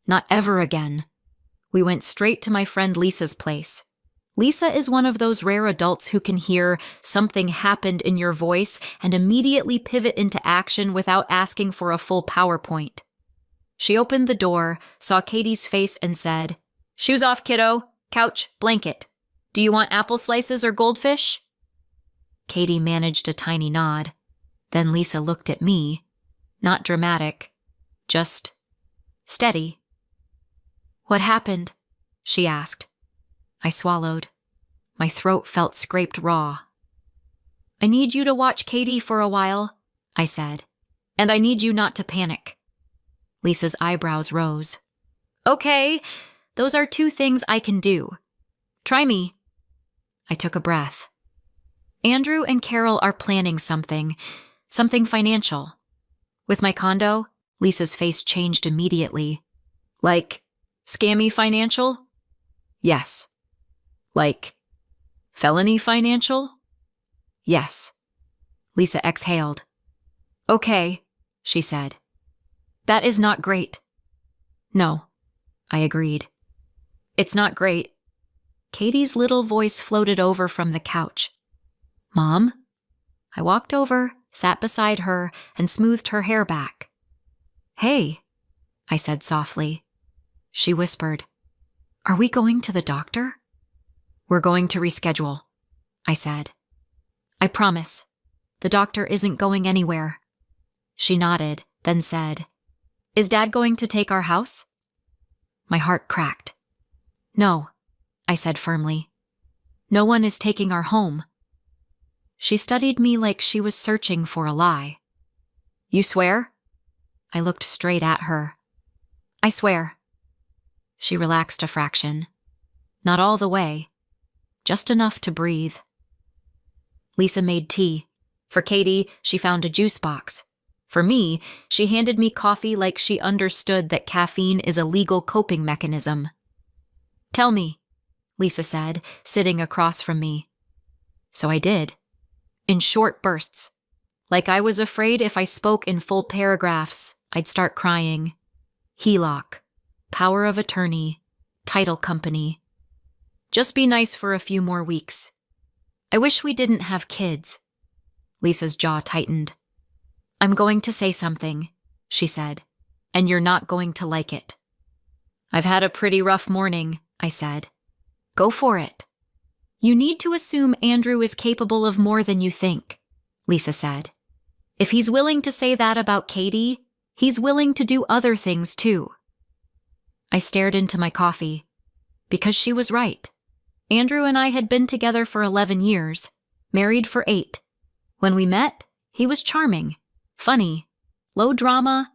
Not ever again. We went straight to my friend Lisa's place. Lisa is one of those rare adults who can hear something happened in your voice and immediately pivot into action without asking for a full PowerPoint. She opened the door, saw Katie's face, and said, Shoes off, kiddo. Couch, blanket. Do you want apple slices or goldfish? Katie managed a tiny nod. Then Lisa looked at me. Not dramatic, just steady. What happened? She asked. I swallowed. My throat felt scraped raw. I need you to watch Katie for a while, I said, and I need you not to panic. Lisa's eyebrows rose. Okay, those are 2 things I can do. Try me. I took a breath. Andrew and Carol are planning something financial. With my condo, Lisa's face changed immediately. Like, scammy financial? Yes. Like, felony financial? Yes. Lisa exhaled. Okay, she said. That is not great. No, I agreed. It's not great. Katie's little voice floated over from the couch. Mom? I walked over, sat beside her, and smoothed her hair back. Hey, I said softly. She whispered, Are we going to the doctor? We're going to reschedule, I said. I promise. The doctor isn't going anywhere. She nodded, then said, Is Dad going to take our house? My heart cracked. No, I said firmly. No one is taking our home. She studied me like she was searching for a lie. You swear? I looked straight at her. I swear. She relaxed a fraction. Not all the way. Just enough to breathe. Lisa made tea. For Katie, she found a juice box. For me, she handed me coffee like she understood that caffeine is a legal coping mechanism. Tell me, Lisa said, sitting across from me. So I did. In short bursts. Like I was afraid if I spoke in full paragraphs, I'd start crying. HELOC, power of attorney, title company. Just be nice for a few more weeks. I wish we didn't have kids. Lisa's jaw tightened. I'm going to say something, she said, and you're not going to like it. I've had a pretty rough morning, I said. Go for it. You need to assume Andrew is capable of more than you think, Lisa said. If he's willing to say that about Katie, he's willing to do other things too. I stared into my coffee. Because she was right. Andrew and I had been together for 11 years, married for 8. When we met, he was charming, funny, low drama,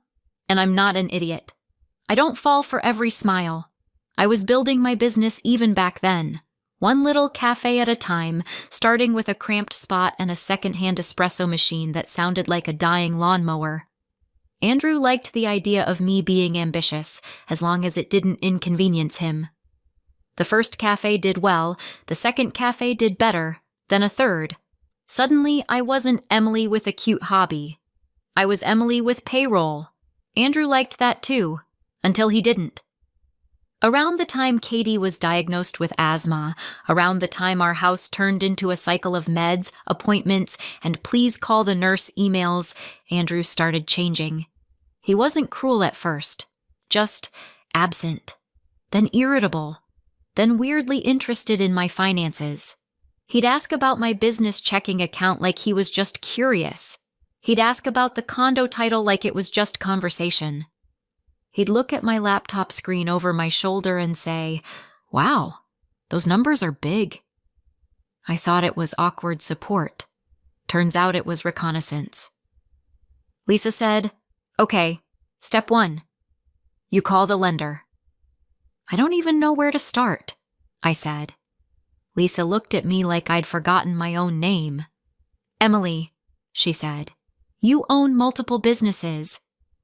and I'm not an idiot. I don't fall for every smile. I was building my business even back then, one little cafe at a time, starting with a cramped spot and a second-hand espresso machine that sounded like a dying lawnmower. Andrew liked the idea of me being ambitious, as long as it didn't inconvenience him. The first cafe did well, the second cafe did better, then a third. Suddenly, I wasn't Emily with a cute hobby. I was Emily with payroll. Andrew liked that too, until he didn't. Around the time Katie was diagnosed with asthma, around the time our house turned into a cycle of meds, appointments, and please call the nurse emails, Andrew started changing. He wasn't cruel at first, just absent, then irritable, then weirdly interested in my finances. He'd ask about my business checking account like he was just curious. He'd ask about the condo title like it was just conversation. He'd look at my laptop screen over my shoulder and say, "Wow, those numbers are big." I thought it was awkward support. Turns out it was reconnaissance. Lisa said, "Okay, step 1. You call the lender." "I don't even know where to start," I said. Lisa looked at me like I'd forgotten my own name. "Emily," she said, "you own multiple businesses.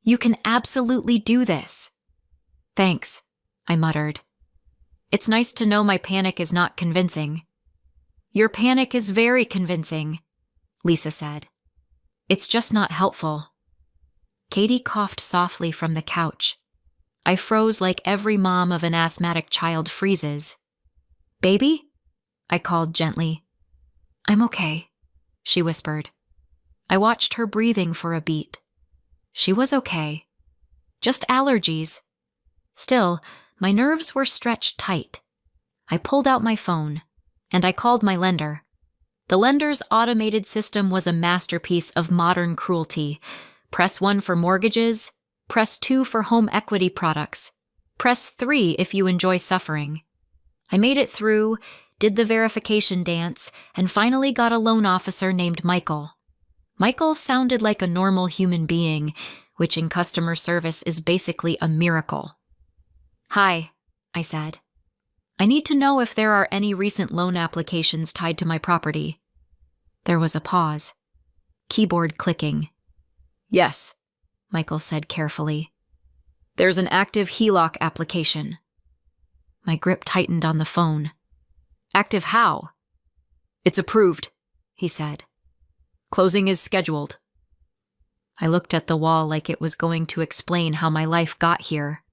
You can absolutely do this." "Thanks," I muttered. "It's nice to know my panic is not convincing." "Your panic is very convincing," Lisa said. "It's just not helpful." Katie coughed softly from the couch. I froze like every mom of an asthmatic child freezes. "Baby?" I called gently. "I'm okay," she whispered. I watched her breathing for a beat. She was okay. Just allergies. Still, my nerves were stretched tight. I pulled out my phone, and I called my lender. The lender's automated system was a masterpiece of modern cruelty. Press 1 for mortgages, press 2 for home equity products, press 3 if you enjoy suffering. I made it through, did the verification dance, and finally got a loan officer named Michael. Michael sounded like a normal human being, which in customer service is basically a miracle. "Hi," I said. "I need to know if there are any recent loan applications tied to my property." There was a pause. Keyboard clicking. "Yes," Michael said carefully. "There's an active HELOC application." My grip tightened on the phone. "Active how?" "It's approved," he said. "Closing is scheduled." I looked at the wall like it was going to explain how my life got here.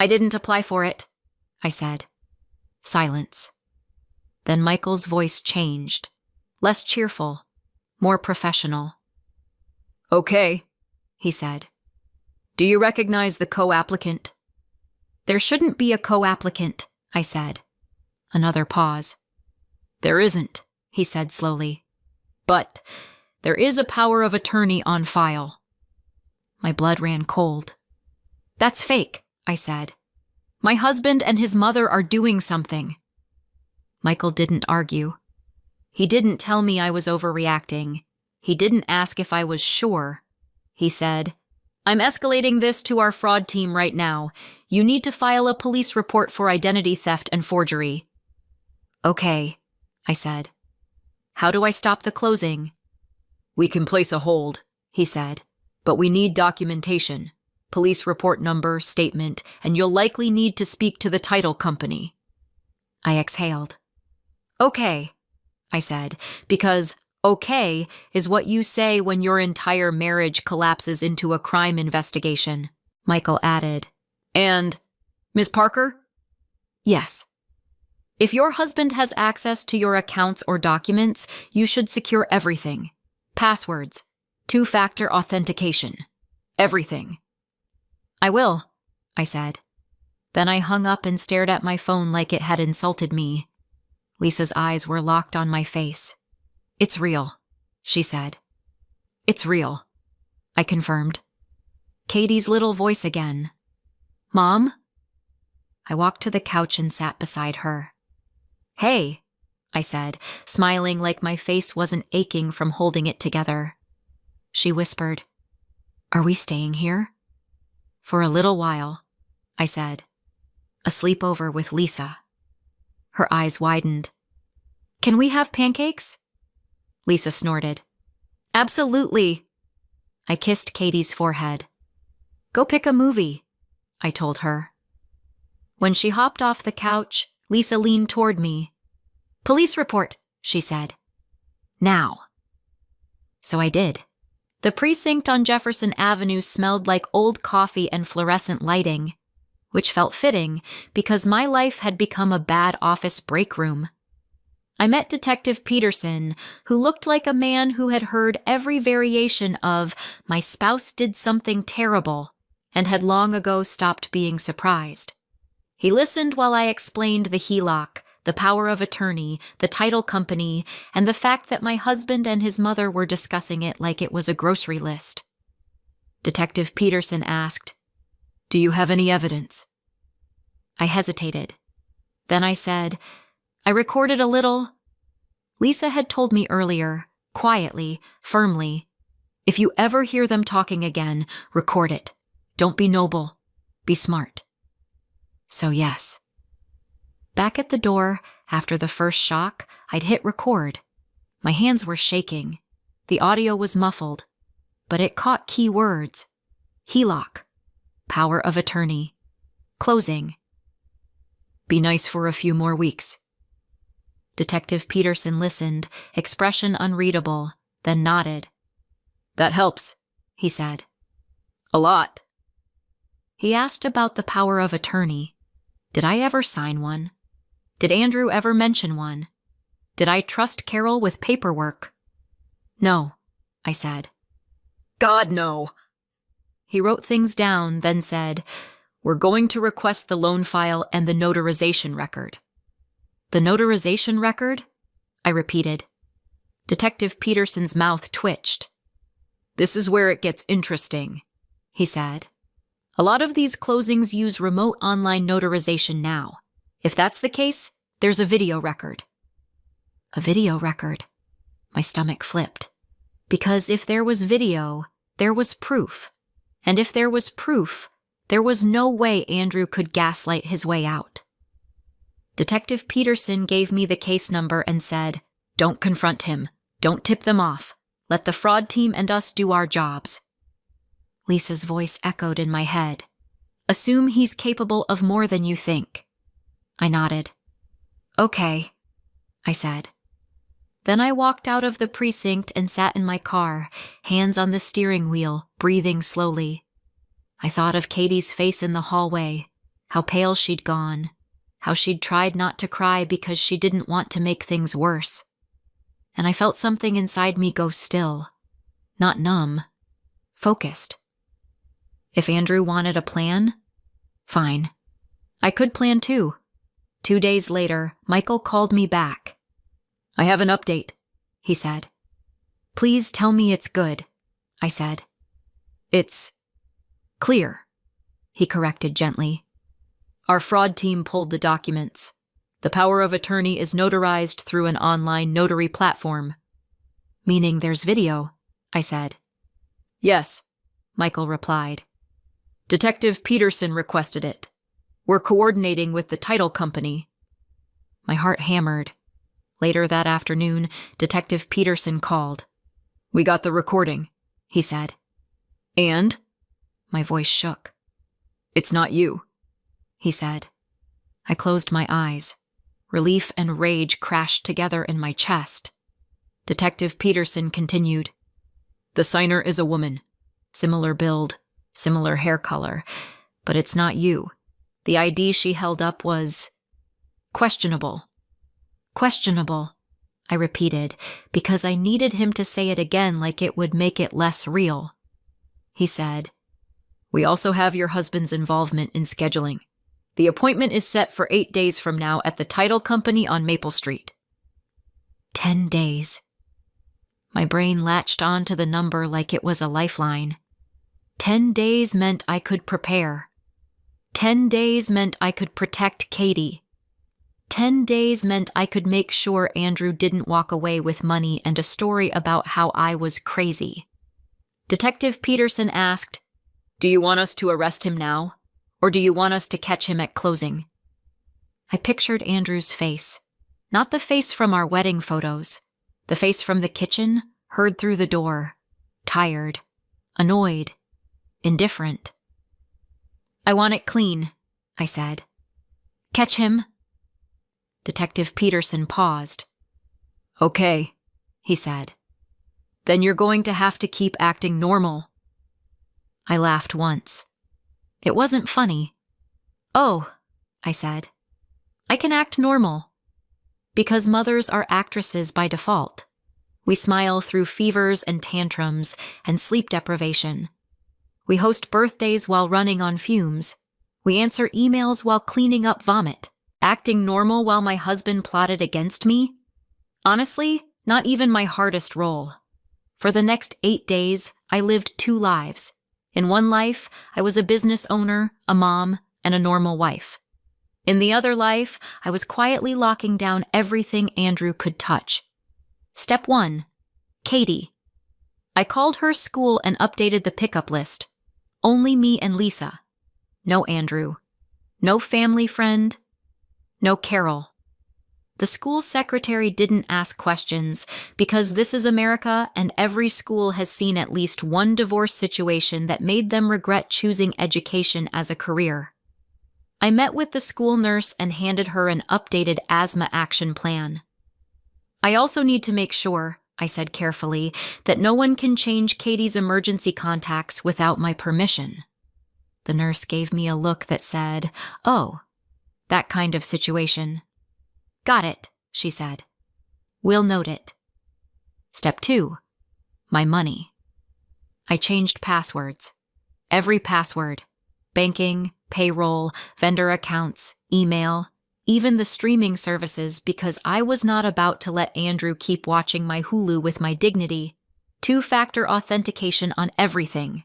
"I didn't apply for it," I said. Silence. Then Michael's voice changed. Less cheerful, more professional. "Okay," he said. "Do you recognize the co-applicant?" "There shouldn't be a co-applicant," I said. Another pause. "There isn't," he said slowly. "But there is a power of attorney on file." My blood ran cold. "That's fake," I said. "My husband and his mother are doing something." Michael didn't argue. He didn't tell me I was overreacting. He didn't ask if I was sure. He said, "I'm escalating this to our fraud team right now. You need to file a police report for identity theft and forgery." "Okay," I said. "How do I stop the closing?" "We can place a hold," he said, "but we need documentation. Police report number, statement, and you'll likely need to speak to the title company." I exhaled. "Okay," I said, because okay is what you say when your entire marriage collapses into a crime investigation. Michael added, "And, Miss Parker?" "Yes." "If your husband has access to your accounts or documents, you should secure everything. Passwords, 2-factor authentication, everything." "I will," I said. Then I hung up and stared at my phone like it had insulted me. Lisa's eyes were locked on my face. "It's real," she said. "It's real," I confirmed. Katie's little voice again. "Mom?" I walked to the couch and sat beside her. "Hey," I said, smiling like my face wasn't aching from holding it together. She whispered, "Are we staying here?" "For a little while," I said. "A sleepover with Lisa." Her eyes widened. "Can we have pancakes?" Lisa snorted. "Absolutely." I kissed Katie's forehead. "Go pick a movie," I told her. When she hopped off the couch, Lisa leaned toward me. "Police report," she said. "Now." So I did. The precinct on Jefferson Avenue smelled like old coffee and fluorescent lighting. which felt fitting because my life had become a bad office break room. I met Detective Peterson, who looked like a man who had heard every variation of "my spouse did something terrible" and had long ago stopped being surprised. He listened while I explained the HELOC, the power of attorney, the title company, and the fact that my husband and his mother were discussing it like it was a grocery list. Detective Peterson asked, "Do you have any evidence?" I hesitated. Then I said, "I recorded a little." Lisa had told me earlier, quietly, firmly, "If you ever hear them talking again, record it. Don't be noble. Be smart." So yes. Back at the door, after the first shock, I'd hit record. My hands were shaking. The audio was muffled, but it caught key words. HELOC, power of attorney, closing. "Be nice for a few more weeks." Detective Peterson listened, expression unreadable, then nodded. "That helps," he said. "A lot." He asked about the power of attorney. Did I ever sign one? Did Andrew ever mention one? Did I trust Carol with paperwork? "No," I said. "God, no." He wrote things down, then said, "We're going to request the loan file and the notarization record." "The notarization record?" I repeated. Detective Peterson's mouth twitched. "This is where it gets interesting," he said. "A lot of these closings use remote online notarization now. If that's the case, there's a video record." A video record? My stomach flipped. Because if there was video, there was proof. And if there was proof, there was no way Andrew could gaslight his way out. Detective Peterson gave me the case number and said, "Don't confront him. Don't tip them off. Let the fraud team and us do our jobs." Lisa's voice echoed in my head. "Assume he's capable of more than you think." I nodded. "Okay," I said. Then I walked out of the precinct and sat in my car, hands on the steering wheel, breathing slowly. I thought of Katie's face in the hallway, how pale she'd gone, how she'd tried not to cry because she didn't want to make things worse. And I felt something inside me go still, not numb, focused. If Andrew wanted a plan, fine. I could plan too. 2 days later, Michael called me back. "I have an update," he said. "Please tell me it's good," I said. "It's clear," he corrected gently. "Our fraud team pulled the documents. The power of attorney is notarized through an online notary platform." "Meaning there's video," I said. "Yes," Michael replied. "Detective Peterson requested it. We're coordinating with the title company." My heart hammered. Later that afternoon, Detective Peterson called. "We got the recording," he said. "And?" My voice shook. "It's not you," he said. I closed my eyes. Relief and rage crashed together in my chest. Detective Peterson continued. "The signer is a woman. Similar build, similar hair color. But it's not you. The ID she held up was questionable." "Questionable," I repeated, because I needed him to say it again like it would make it less real. He said, "We also have your husband's involvement in scheduling. The appointment is set for 8 days from now at the title company on Maple Street." 10 days. My brain latched on to the number like it was a lifeline. 10 days meant I could prepare. 10 days meant I could protect Katie. 10 days meant I could make sure Andrew didn't walk away with money and a story about how I was crazy. Detective Peterson asked, "Do you want us to arrest him now? Or do you want us to catch him at closing?" I pictured Andrew's face. Not the face from our wedding photos. The face from the kitchen, heard through the door. Tired. Annoyed. Indifferent. "I want it clean," I said. "Catch him." Detective Peterson paused. "Okay," he said. "Then you're going to have to keep acting normal." I laughed once. It wasn't funny. Oh, I said. I can act normal. Because mothers are actresses by default. We smile through fevers and tantrums and sleep deprivation. We host birthdays while running on fumes. We answer emails while cleaning up vomit. Acting normal while my husband plotted against me? Honestly, not even my hardest role. For the next 8 days, I lived 2 lives. In one life, I was a business owner, a mom, and a normal wife. In the other life, I was quietly locking down everything Andrew could touch. Step 1. Katie. I called her school and updated the pickup list. Only me and Lisa. No Andrew. No family friend. No Carol. The school secretary didn't ask questions because this is America and every school has seen at least one divorce situation that made them regret choosing education as a career. I met with the school nurse and handed her an updated asthma action plan. I also need to make sure, I said carefully, that no one can change Katie's emergency contacts without my permission. The nurse gave me a look that said, "Oh, that kind of situation." "Got it," she said. "We'll note it." Step 2. My money. I changed passwords. Every password. Banking, payroll, vendor accounts, email, even the streaming services, because I was not about to let Andrew keep watching my Hulu with my dignity. 2-factor authentication on everything.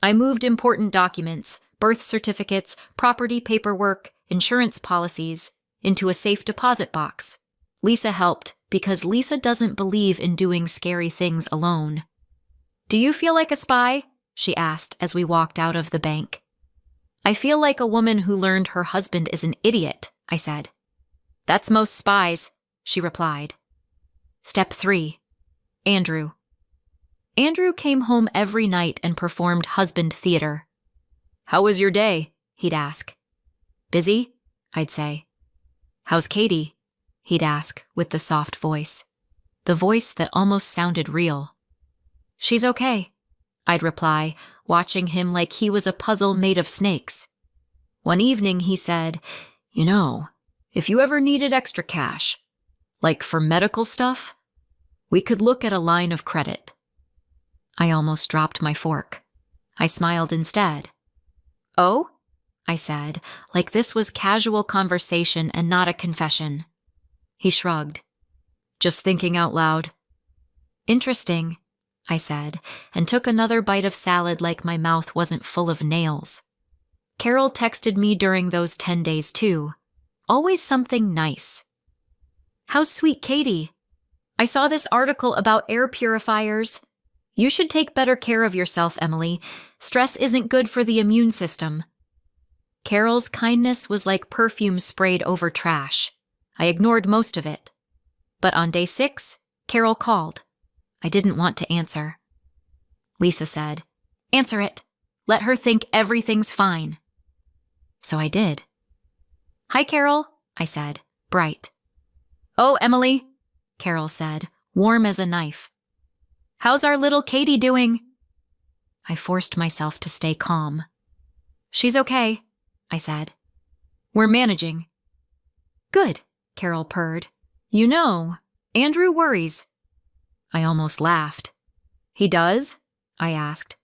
I moved important documents, birth certificates, property paperwork, insurance policies, into a safe deposit box. Lisa helped because Lisa doesn't believe in doing scary things alone. "Do you feel like a spy?" she asked as we walked out of the bank. "I feel like a woman who learned her husband is an idiot," I said. "That's most spies," she replied. Step 3. Andrew. Andrew came home every night and performed husband theater. "How was your day?" he'd ask. "Busy?" I'd say. "How's Katie?" he'd ask with the soft voice, the voice that almost sounded real. "She's okay," I'd reply, watching him like he was a puzzle made of snakes. One evening he said, "You know, if you ever needed extra cash, like for medical stuff, we could look at a line of credit." I almost dropped my fork. I smiled instead. "Oh?" I said, like this was casual conversation and not a confession. He shrugged. "Just thinking out loud." "Interesting," I said, and took another bite of salad like my mouth wasn't full of nails. Carol texted me during those 10 days too. Always something nice. "How's sweet Katie? I saw this article about air purifiers. You should take better care of yourself, Emily. Stress isn't good for the immune system." Carol's kindness was like perfume sprayed over trash. I ignored most of it. But on day 6, Carol called. I didn't want to answer. Lisa said, "Answer it. Let her think everything's fine." So I did. "Hi, Carol," I said, bright. "Oh, Emily," Carol said, warm as a knife. "How's our little Katie doing?" I forced myself to stay calm. "She's okay," I said. "We're managing." "Good," Carol purred. "You know, Andrew worries." I almost laughed. "He does?" I asked.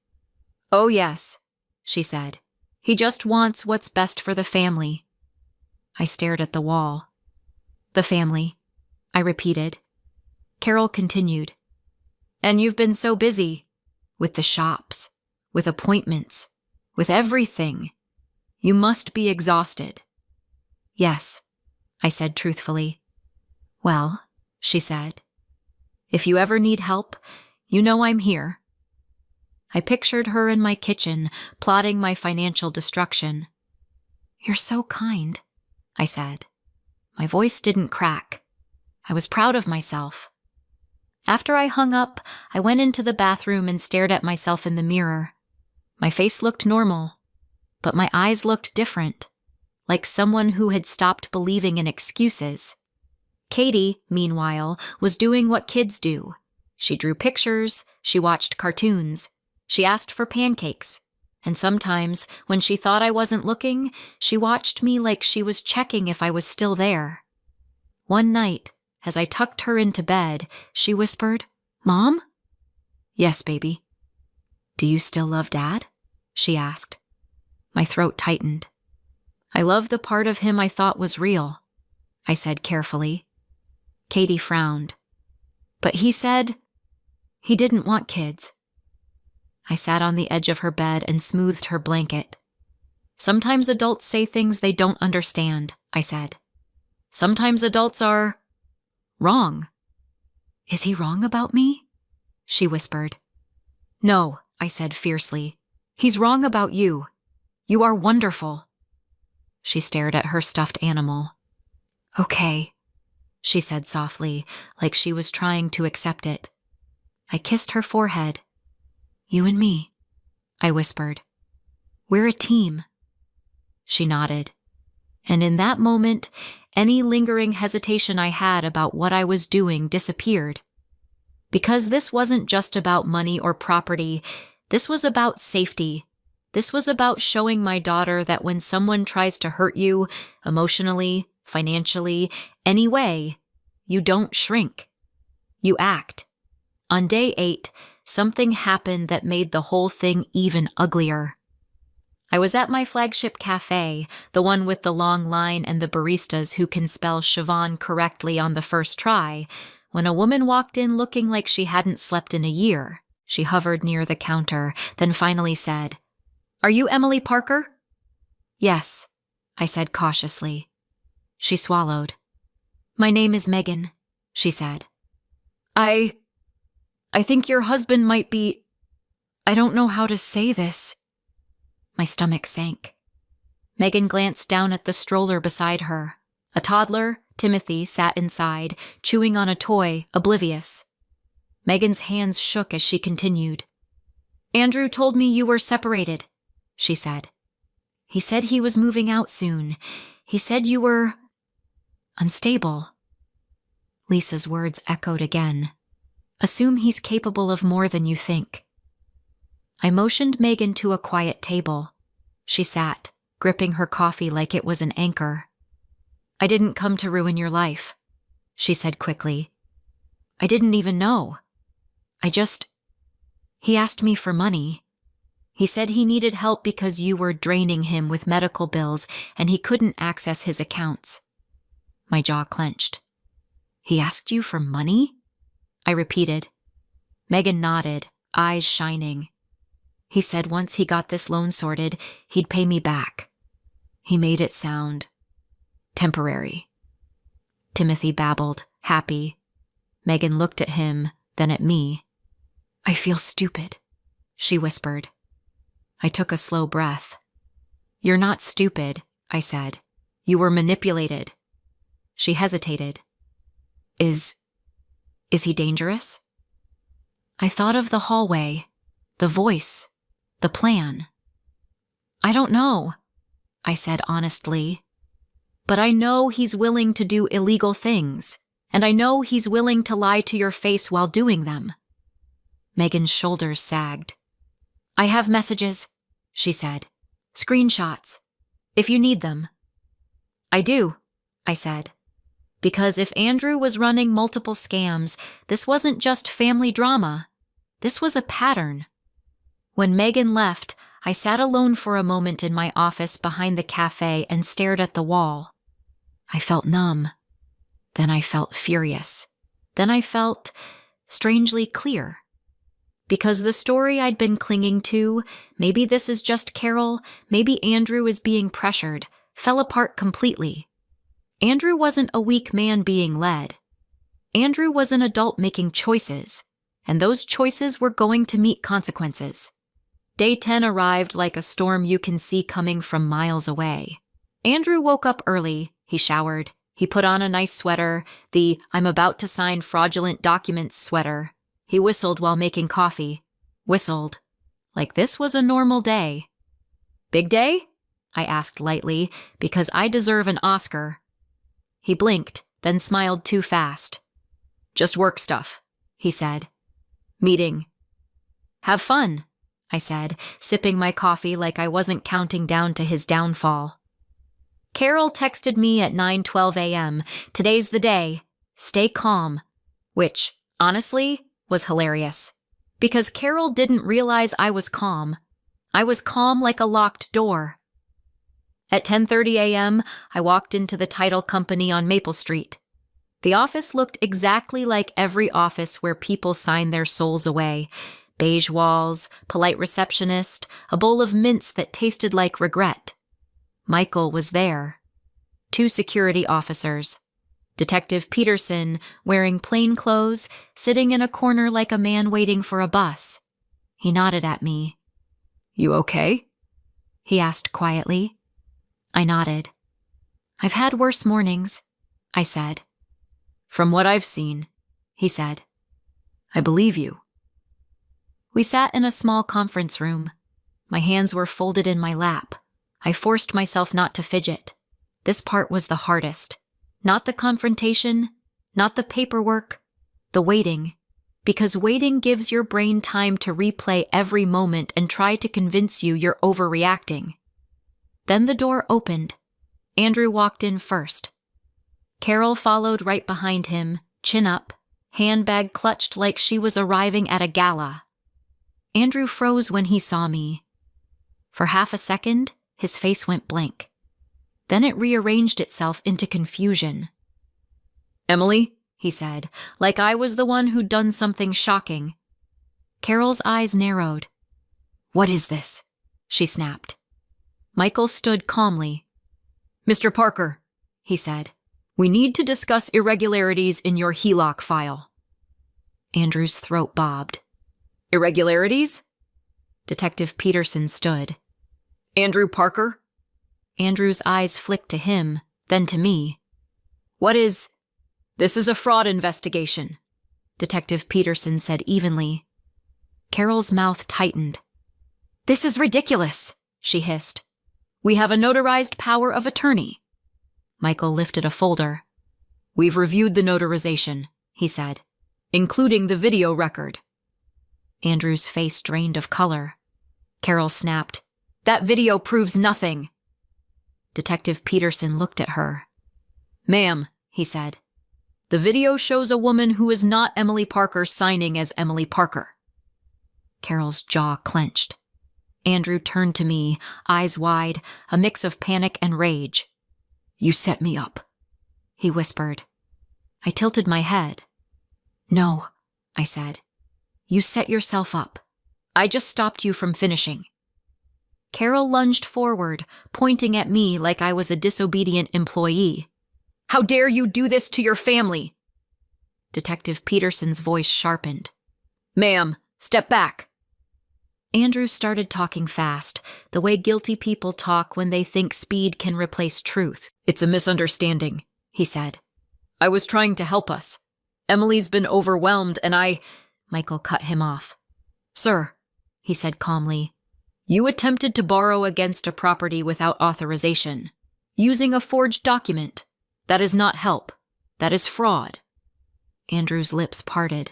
"Oh, yes," she said. "He just wants what's best for the family." I stared at the wall. "The family," I repeated. Carol continued. "And you've been so busy. With the shops, with appointments, with everything. You must be exhausted." "Yes," I said truthfully. "Well," she said, "if you ever need help, you know I'm here." I pictured her in my kitchen, plotting my financial destruction. "You're so kind," I said. My voice didn't crack. I was proud of myself. After I hung up, I went into the bathroom and stared at myself in the mirror. My face looked normal, but my eyes looked different, like someone who had stopped believing in excuses. Katie, meanwhile, was doing what kids do. She drew pictures, she watched cartoons, she asked for pancakes. And sometimes, when she thought I wasn't looking, she watched me like she was checking if I was still there. One night, as I tucked her into bed, she whispered, "Mom?" "Yes, baby." "Do you still love Dad?" she asked. My throat tightened. "I love the part of him I thought was real," I said carefully. Katie frowned. "But he said he didn't want kids." I sat on the edge of her bed and smoothed her blanket. "Sometimes adults say things they don't understand," I said. "Sometimes adults are wrong." "Is he wrong about me?" she whispered. "No," I said fiercely. "He's wrong about you. You are wonderful." She stared at her stuffed animal. "Okay," she said softly, like she was trying to accept it. I kissed her forehead. "You and me," I whispered. "We're a team." She nodded. And in that moment, any lingering hesitation I had about what I was doing disappeared. Because this wasn't just about money or property, this was about safety. This was about showing my daughter that when someone tries to hurt you, emotionally, financially, any way, you don't shrink. You act. On day 8, something happened that made the whole thing even uglier. I was at my flagship cafe, the one with the long line and the baristas who can spell Siobhan correctly on the first try, when a woman walked in looking like she hadn't slept in a year. She hovered near the counter, then finally said, "Are you Emily Parker?" "Yes," I said cautiously. She swallowed. "My name is Megan," she said. I think your husband might be... I don't know how to say this." My stomach sank. Megan glanced down at the stroller beside her. A toddler, Timothy, sat inside, chewing on a toy, oblivious. Megan's hands shook as she continued. "Andrew told me you were separated," she said. "He said he was moving out soon. He said you were... unstable." Lisa's words echoed again. "Assume he's capable of more than you think." I motioned Megan to a quiet table. She sat, gripping her coffee like it was an anchor. "I didn't come to ruin your life," she said quickly. "I didn't even know. He asked me for money. He said he needed help because you were draining him with medical bills and he couldn't access his accounts." My jaw clenched. "He asked you for money?" I repeated. Megan nodded, eyes shining. "He said once he got this loan sorted, he'd pay me back. He made it sound temporary." Timothy babbled, happy. Megan looked at him, then at me. "I feel stupid," she whispered. I took a slow breath. "You're not stupid," I said. "You were manipulated." She hesitated. Is he dangerous?" I thought of the hallway, the voice, the plan. "I don't know," I said honestly. "But I know he's willing to do illegal things, and I know he's willing to lie to your face while doing them." Megan's shoulders sagged. "I have messages," she said. "Screenshots. If you need them." "I do," I said. Because if Andrew was running multiple scams, this wasn't just family drama. This was a pattern. When Megan left, I sat alone for a moment in my office behind the cafe and stared at the wall. I felt numb. Then I felt furious. Then I felt strangely clear. Because the story I'd been clinging to, maybe this is just Carol, maybe Andrew is being pressured, fell apart completely. Andrew wasn't a weak man being led. Andrew was an adult making choices, and those choices were going to meet consequences. Day 10 arrived like a storm you can see coming from miles away. Andrew woke up early, he showered, he put on a nice sweater, the "I'm about to sign fraudulent documents" sweater. He whistled while making coffee. Whistled. Like this was a normal day. "Big day?" I asked lightly, because I deserve an Oscar. He blinked, then smiled too fast. "Just work stuff," he said. "Meeting." "Have fun," I said, sipping my coffee like I wasn't counting down to his downfall. Carol texted me at 9:12 a.m. Today's the day. Stay calm. Which, honestly, was hilarious. Because Carol didn't realize I was calm. I was calm like a locked door. At 10:30 a.m., I walked into the title company on Maple Street. The office looked exactly like every office where people sign their souls away. Beige walls, polite receptionist, a bowl of mints that tasted like regret. Michael was there. 2 security officers. Detective Peterson, wearing plain clothes, sitting in a corner like a man waiting for a bus. He nodded at me. "You okay?" he asked quietly. I nodded. "I've had worse mornings," I said. "From what I've seen," he said. "I believe you." We sat in a small conference room. My hands were folded in my lap. I forced myself not to fidget. This part was the hardest. Not the confrontation, not the paperwork, the waiting. Because waiting gives your brain time to replay every moment and try to convince you you're overreacting. Then the door opened. Andrew walked in first. Carol followed right behind him, chin up, handbag clutched like she was arriving at a gala. Andrew froze when he saw me. For half a second, his face went blank. Then it rearranged itself into confusion. "Emily," he said, like I was the one who'd done something shocking. Carol's eyes narrowed. "What is this?" she snapped. Michael stood calmly. "Mr. Parker," he said, "we need to discuss irregularities in your HELOC file." Andrew's throat bobbed. "Irregularities?" Detective Peterson stood. "Andrew Parker?" Andrew's eyes flicked to him, then to me. "This is a fraud investigation," Detective Peterson said evenly. Carol's mouth tightened. "This is ridiculous," she hissed. "We have a notarized power of attorney." Michael lifted a folder. "We've reviewed the notarization," he said, "including the video record." Andrew's face drained of color. Carol snapped, "That video proves nothing." Detective Peterson looked at her. "Ma'am," he said, "the video shows a woman who is not Emily Parker signing as Emily Parker." Carol's jaw clenched. Andrew turned to me, eyes wide, a mix of panic and rage. "You set me up," he whispered. I tilted my head. "No," I said. "You set yourself up. I just stopped you from finishing." Carol lunged forward, pointing at me like I was a disobedient employee. "How dare you do this to your family?" Detective Peterson's voice sharpened. "Ma'am, step back." Andrew started talking fast, the way guilty people talk when they think speed can replace truth. "It's a misunderstanding," he said. "I was trying to help us. Emily's been overwhelmed and Michael cut him off. "Sir," he said calmly, "you attempted to borrow against a property without authorization, using a forged document. That is not help. That is fraud." Andrew's lips parted.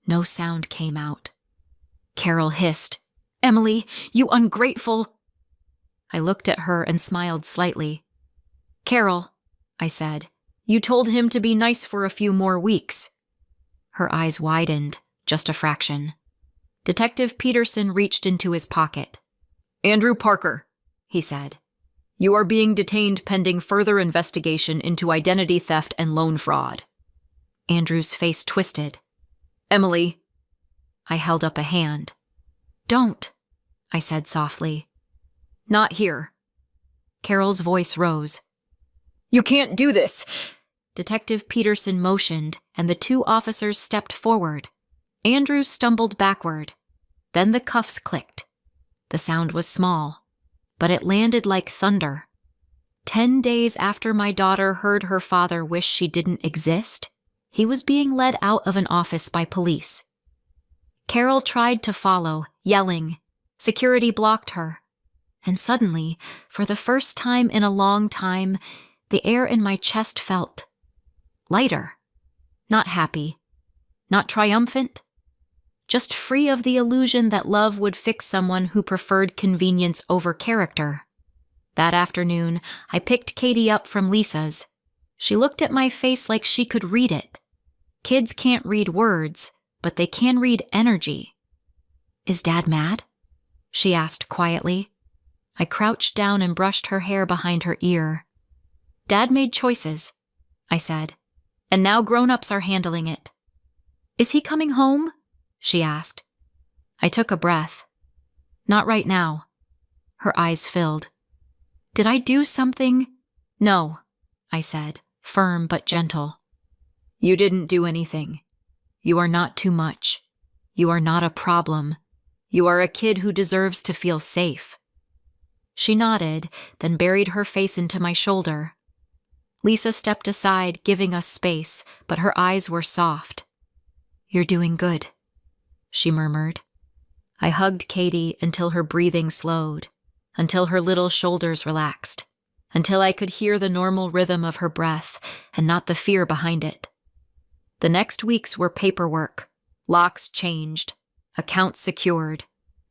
No sound came out. Carol hissed, "Emily, you ungrateful—" I looked at her and smiled slightly. "Carol," I said, "you told him to be nice for a few more weeks." Her eyes widened, just a fraction. Detective Peterson reached into his pocket. "Andrew Parker," he said, "you are being detained pending further investigation into identity theft and loan fraud." Andrew's face twisted. "Emily." I held up a hand. "Don't," I said softly. "Not here." Carol's voice rose. "You can't do this!" Detective Peterson motioned, and the 2 officers stepped forward. Andrew stumbled backward. Then the cuffs clicked. The sound was small, but it landed like thunder. 10 days after my daughter heard her father wish she didn't exist, he was being led out of an office by police. Carol tried to follow, yelling. Security blocked her. And suddenly, for the first time in a long time, the air in my chest felt lighter. Not happy. Not triumphant. just free of the illusion that love would fix someone who preferred convenience over character. That afternoon, I picked Katie up from Lisa's. She looked at my face like she could read it. Kids can't read words, but they can read energy. "Is Dad mad?" she asked quietly. I crouched down and brushed her hair behind her ear. "Dad made choices," I said, "and now grown-ups are handling it." "Is he coming home?" she asked. I took a breath. "Not right now." Her eyes filled. "Did I do something?" "No," I said, firm but gentle. "You didn't do anything. You are not too much. You are not a problem. You are a kid who deserves to feel safe." She nodded, then buried her face into my shoulder. Lisa stepped aside, giving us space, but her eyes were soft. "You're doing good," she murmured. I hugged Katie until her breathing slowed, until her little shoulders relaxed, until I could hear the normal rhythm of her breath and not the fear behind it. The next weeks were paperwork, locks changed, accounts secured,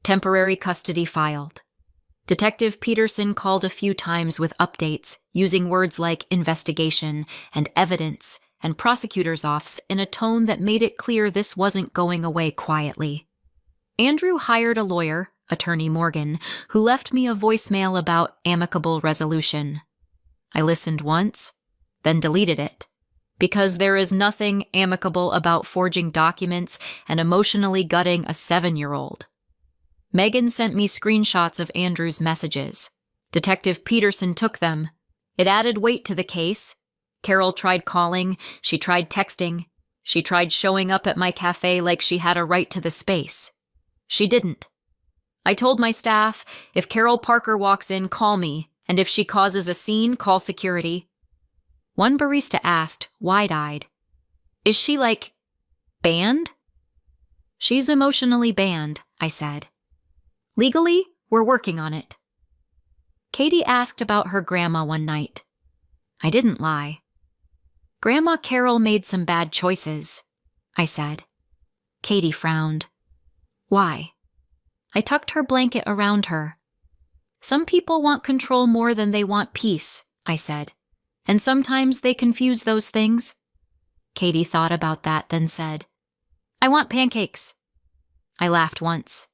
temporary custody filed. Detective Peterson called a few times with updates, using words like investigation and evidence and prosecutor's office in a tone that made it clear this wasn't going away quietly. Andrew hired a lawyer, Attorney Morgan, who left me a voicemail about amicable resolution. I listened once, then deleted it, because there is nothing amicable about forging documents and emotionally gutting a 7-year-old. Megan sent me screenshots of Andrew's messages. Detective Peterson took them. It added weight to the case. Carol tried calling, she tried texting, she tried showing up at my cafe like she had a right to the space. She didn't. I told my staff, if Carol Parker walks in, call me, and if she causes a scene, call security. One barista asked, wide-eyed, "Is she, banned?" "She's emotionally banned," I said. "Legally, we're working on it." Katie asked about her grandma one night. I didn't lie. "Grandma Carol made some bad choices," I said. Katie frowned. "Why?" I tucked her blanket around her. "Some people want control more than they want peace," I said, "and sometimes they confuse those things." Katie thought about that, then said, "I want pancakes." I laughed once.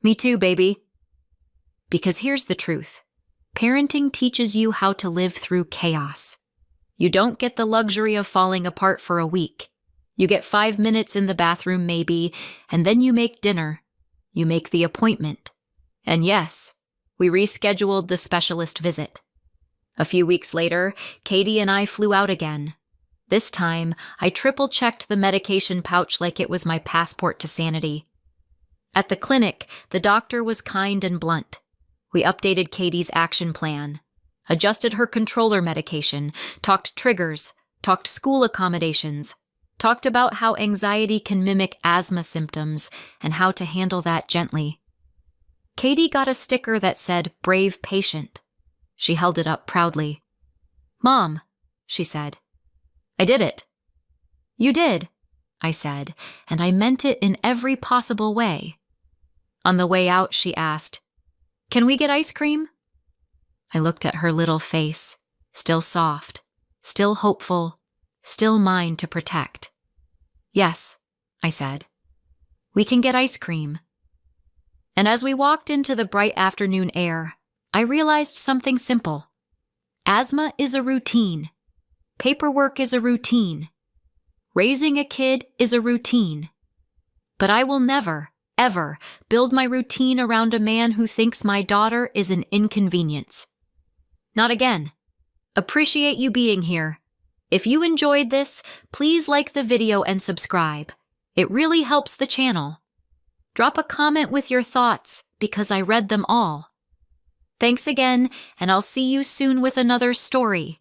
"Me too, baby." Because here's the truth. Parenting teaches you how to live through chaos. You don't get the luxury of falling apart for a week. You get 5 minutes in the bathroom maybe, and then you make dinner. You make the appointment. And yes, we rescheduled the specialist visit. A few weeks later, Katie and I flew out again. This time, I triple-checked the medication pouch like it was my passport to sanity. At the clinic, the doctor was kind and blunt. We updated Katie's action plan, adjusted her controller medication, talked triggers, talked school accommodations, talked about how anxiety can mimic asthma symptoms and how to handle that gently. Katie got a sticker that said, "Brave Patient." She held it up proudly. "Mom," she said, "I did it." "You did," I said, and I meant it in every possible way. On the way out, she asked, "Can we get ice cream?" I looked at her little face, still soft, still hopeful, still mine to protect. "Yes," I said. "We can get ice cream." And as we walked into the bright afternoon air, I realized something simple. Asthma is a routine. Paperwork is a routine. Raising a kid is a routine. But I will never, ever build my routine around a man who thinks my daughter is an inconvenience. Not again. Appreciate you being here. If you enjoyed this, please like the video and subscribe. It really helps the channel. Drop a comment with your thoughts because I read them all. Thanks again, and I'll see you soon with another story